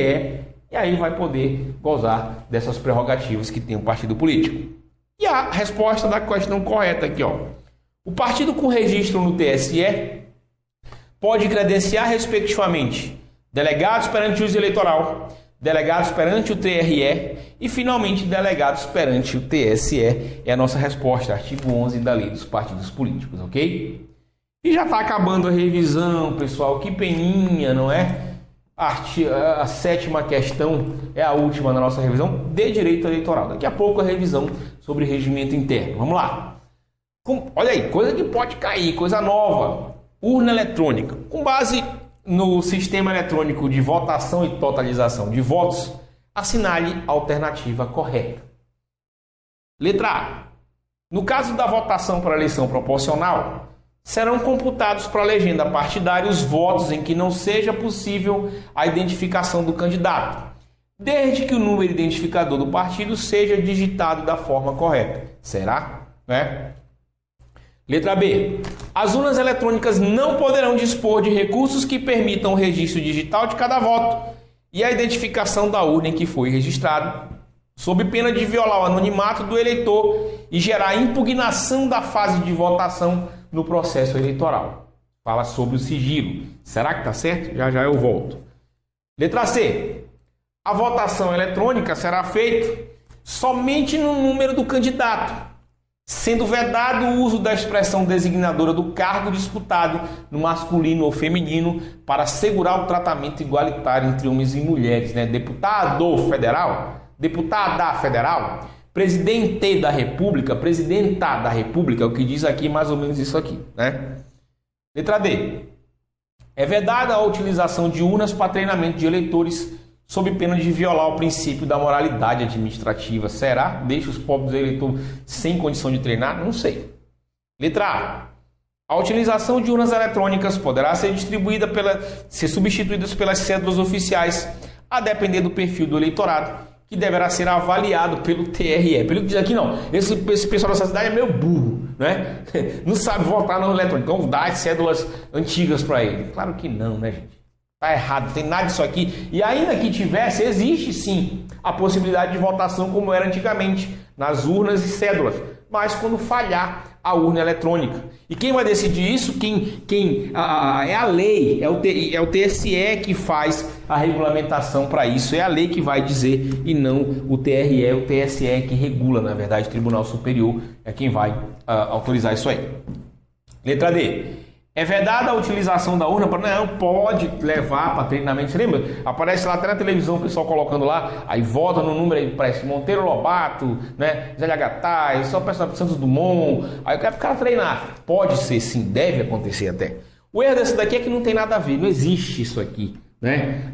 e aí vai poder gozar dessas prerrogativas que tem o partido político. E a resposta da questão correta aqui, ó. O partido com registro no TSE pode credenciar respectivamente delegados perante o juiz eleitoral, delegados perante o TRE e, finalmente, delegados perante o TSE. É a nossa resposta, artigo 11 da Lei dos Partidos Políticos, ok? E já está acabando a revisão, pessoal. Que peninha, não é? A 7ª questão é a última na nossa revisão de direito eleitoral. Daqui a pouco a revisão sobre regimento interno. Vamos lá. Olha aí, coisa que pode cair, coisa nova. Urna eletrônica. Com base no sistema eletrônico de votação e totalização de votos, assinale a alternativa correta. Letra A. No caso da votação para eleição proporcional, serão computados para a legenda partidária os votos em que não seja possível a identificação do candidato, desde que o número identificador do partido seja digitado da forma correta. Será? Né? Letra B. As urnas eletrônicas não poderão dispor de recursos que permitam o registro digital de cada voto e a identificação da urna em que foi registrado, sob pena de violar o anonimato do eleitor e gerar impugnação da fase de votação no processo eleitoral. Fala sobre o sigilo. Será que está certo? Já eu volto. Letra C. A votação eletrônica será feita somente no número do candidato, sendo vedado o uso da expressão designadora do cargo disputado no masculino ou feminino para assegurar o tratamento igualitário entre homens e mulheres. Né? Deputado federal, deputada federal, presidente da república, presidenta da república, é o que diz aqui mais ou menos isso aqui. Né? Letra D. É vedada a utilização de urnas para treinamento de eleitores sob pena de violar o princípio da moralidade administrativa. Será? Deixa os pobres eleitores sem condição de treinar? Não sei. Letra A. A utilização de urnas eletrônicas poderá ser ser substituídas pelas cédulas oficiais, a depender do perfil do eleitorado, que deverá ser avaliado pelo TRE. Pelo que diz aqui, não. Esse pessoal dessa cidade é meio burro, né? Não sabe votar na urna eletrônica. Então dá as cédulas antigas para ele. Claro que não, né, gente? Está errado, não tem nada disso aqui. E ainda que tivesse, existe sim a possibilidade de votação como era antigamente, nas urnas e cédulas, mas quando falhar a urna eletrônica. E quem vai decidir isso? É a lei, é o TSE que faz a regulamentação para isso, é a lei que vai dizer e não o TRE, o TSE que regula, na verdade, o Tribunal Superior é quem vai autorizar isso aí. Letra D. É vedada a utilização da urna? Não, pode levar para treinamento. Você lembra? Aparece lá até na televisão o pessoal colocando lá, aí vota no número aí, parece Monteiro Lobato, né? Zé Gattai, só o pessoal de Santos Dumont. Aí eu quero o cara treinar. Pode ser sim, deve acontecer até. O erro desse daqui é que não tem nada a ver, não existe isso aqui. Né?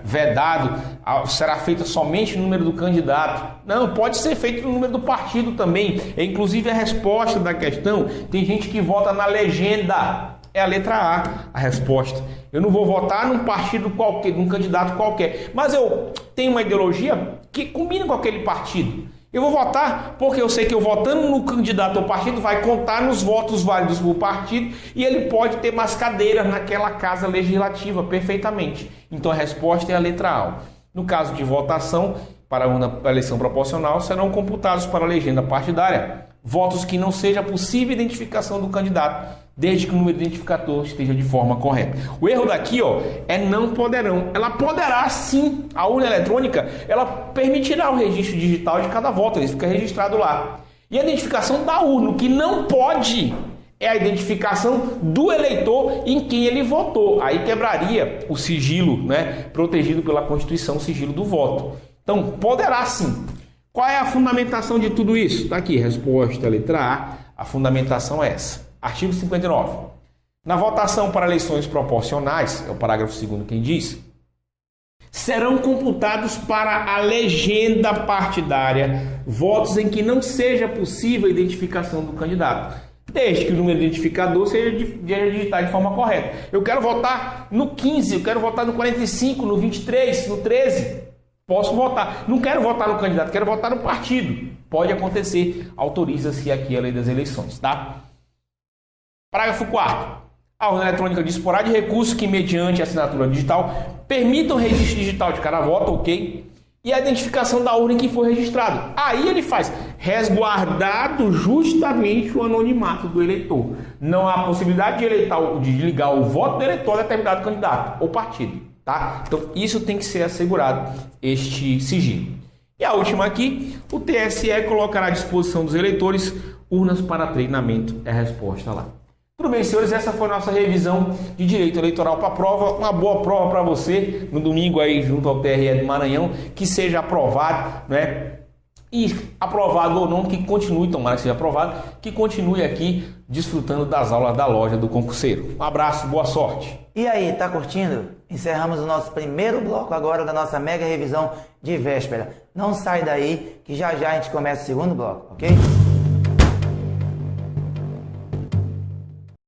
Vedado, será feito somente no número do candidato. Não, pode ser feito no número do partido também. Inclusive a resposta da questão, tem gente que vota na legenda. É a letra A resposta. Eu não vou votar num partido qualquer, num candidato qualquer, mas eu tenho uma ideologia que combina com aquele partido. Eu vou votar porque eu sei que eu votando no candidato ou partido vai contar nos votos válidos do partido e ele pode ter mais cadeiras naquela casa legislativa perfeitamente. Então a resposta é a letra A. No caso de votação para a eleição proporcional, serão computados para a legenda partidária votos que não seja possível identificação do candidato, desde que o número identificador esteja de forma correta. O erro daqui, é não poderão. Ela poderá sim, a urna eletrônica, ela permitirá o registro digital de cada voto, ele fica registrado lá. E a identificação da urna, o que não pode é a identificação do eleitor em quem ele votou. Aí quebraria o sigilo, né, protegido pela Constituição, o sigilo do voto. Então, poderá sim. Qual é a fundamentação de tudo isso? Está aqui, resposta, letra A. A fundamentação é essa. Artigo 59. Na votação para eleições proporcionais, é o parágrafo 2º quem diz, serão computados para a legenda partidária votos em que não seja possível a identificação do candidato, desde que o número identificador seja digitado de forma correta. Eu quero votar no 15, eu quero votar no 45, no 23, no 13. Posso votar. Não quero votar no candidato, quero votar no partido. Pode acontecer, autoriza-se aqui a lei das eleições, tá? Parágrafo 4º. A urna eletrônica disporá de recursos que, mediante assinatura digital, permitam o registro digital de cada voto, ok? E a identificação da urna em que for registrado. Aí ele faz resguardado justamente o anonimato do eleitor. Não há possibilidade de ligar o voto do eleitor a determinado candidato ou partido, tá? Então isso tem que ser assegurado, este sigilo. E a última aqui, o TSE colocará à disposição dos eleitores urnas para treinamento. É a resposta lá. Tudo bem, senhores, essa foi a nossa revisão de direito eleitoral para a prova. Uma boa prova para você no domingo aí junto ao TRE do Maranhão, que seja aprovado, né? E aprovado ou não, que continue, tomara que seja aprovado, que continue aqui desfrutando das aulas da loja do concurseiro. Um abraço, boa sorte. E aí, tá curtindo? Encerramos o nosso primeiro bloco agora da nossa mega revisão de véspera. Não sai daí que já já a gente começa o segundo bloco, ok?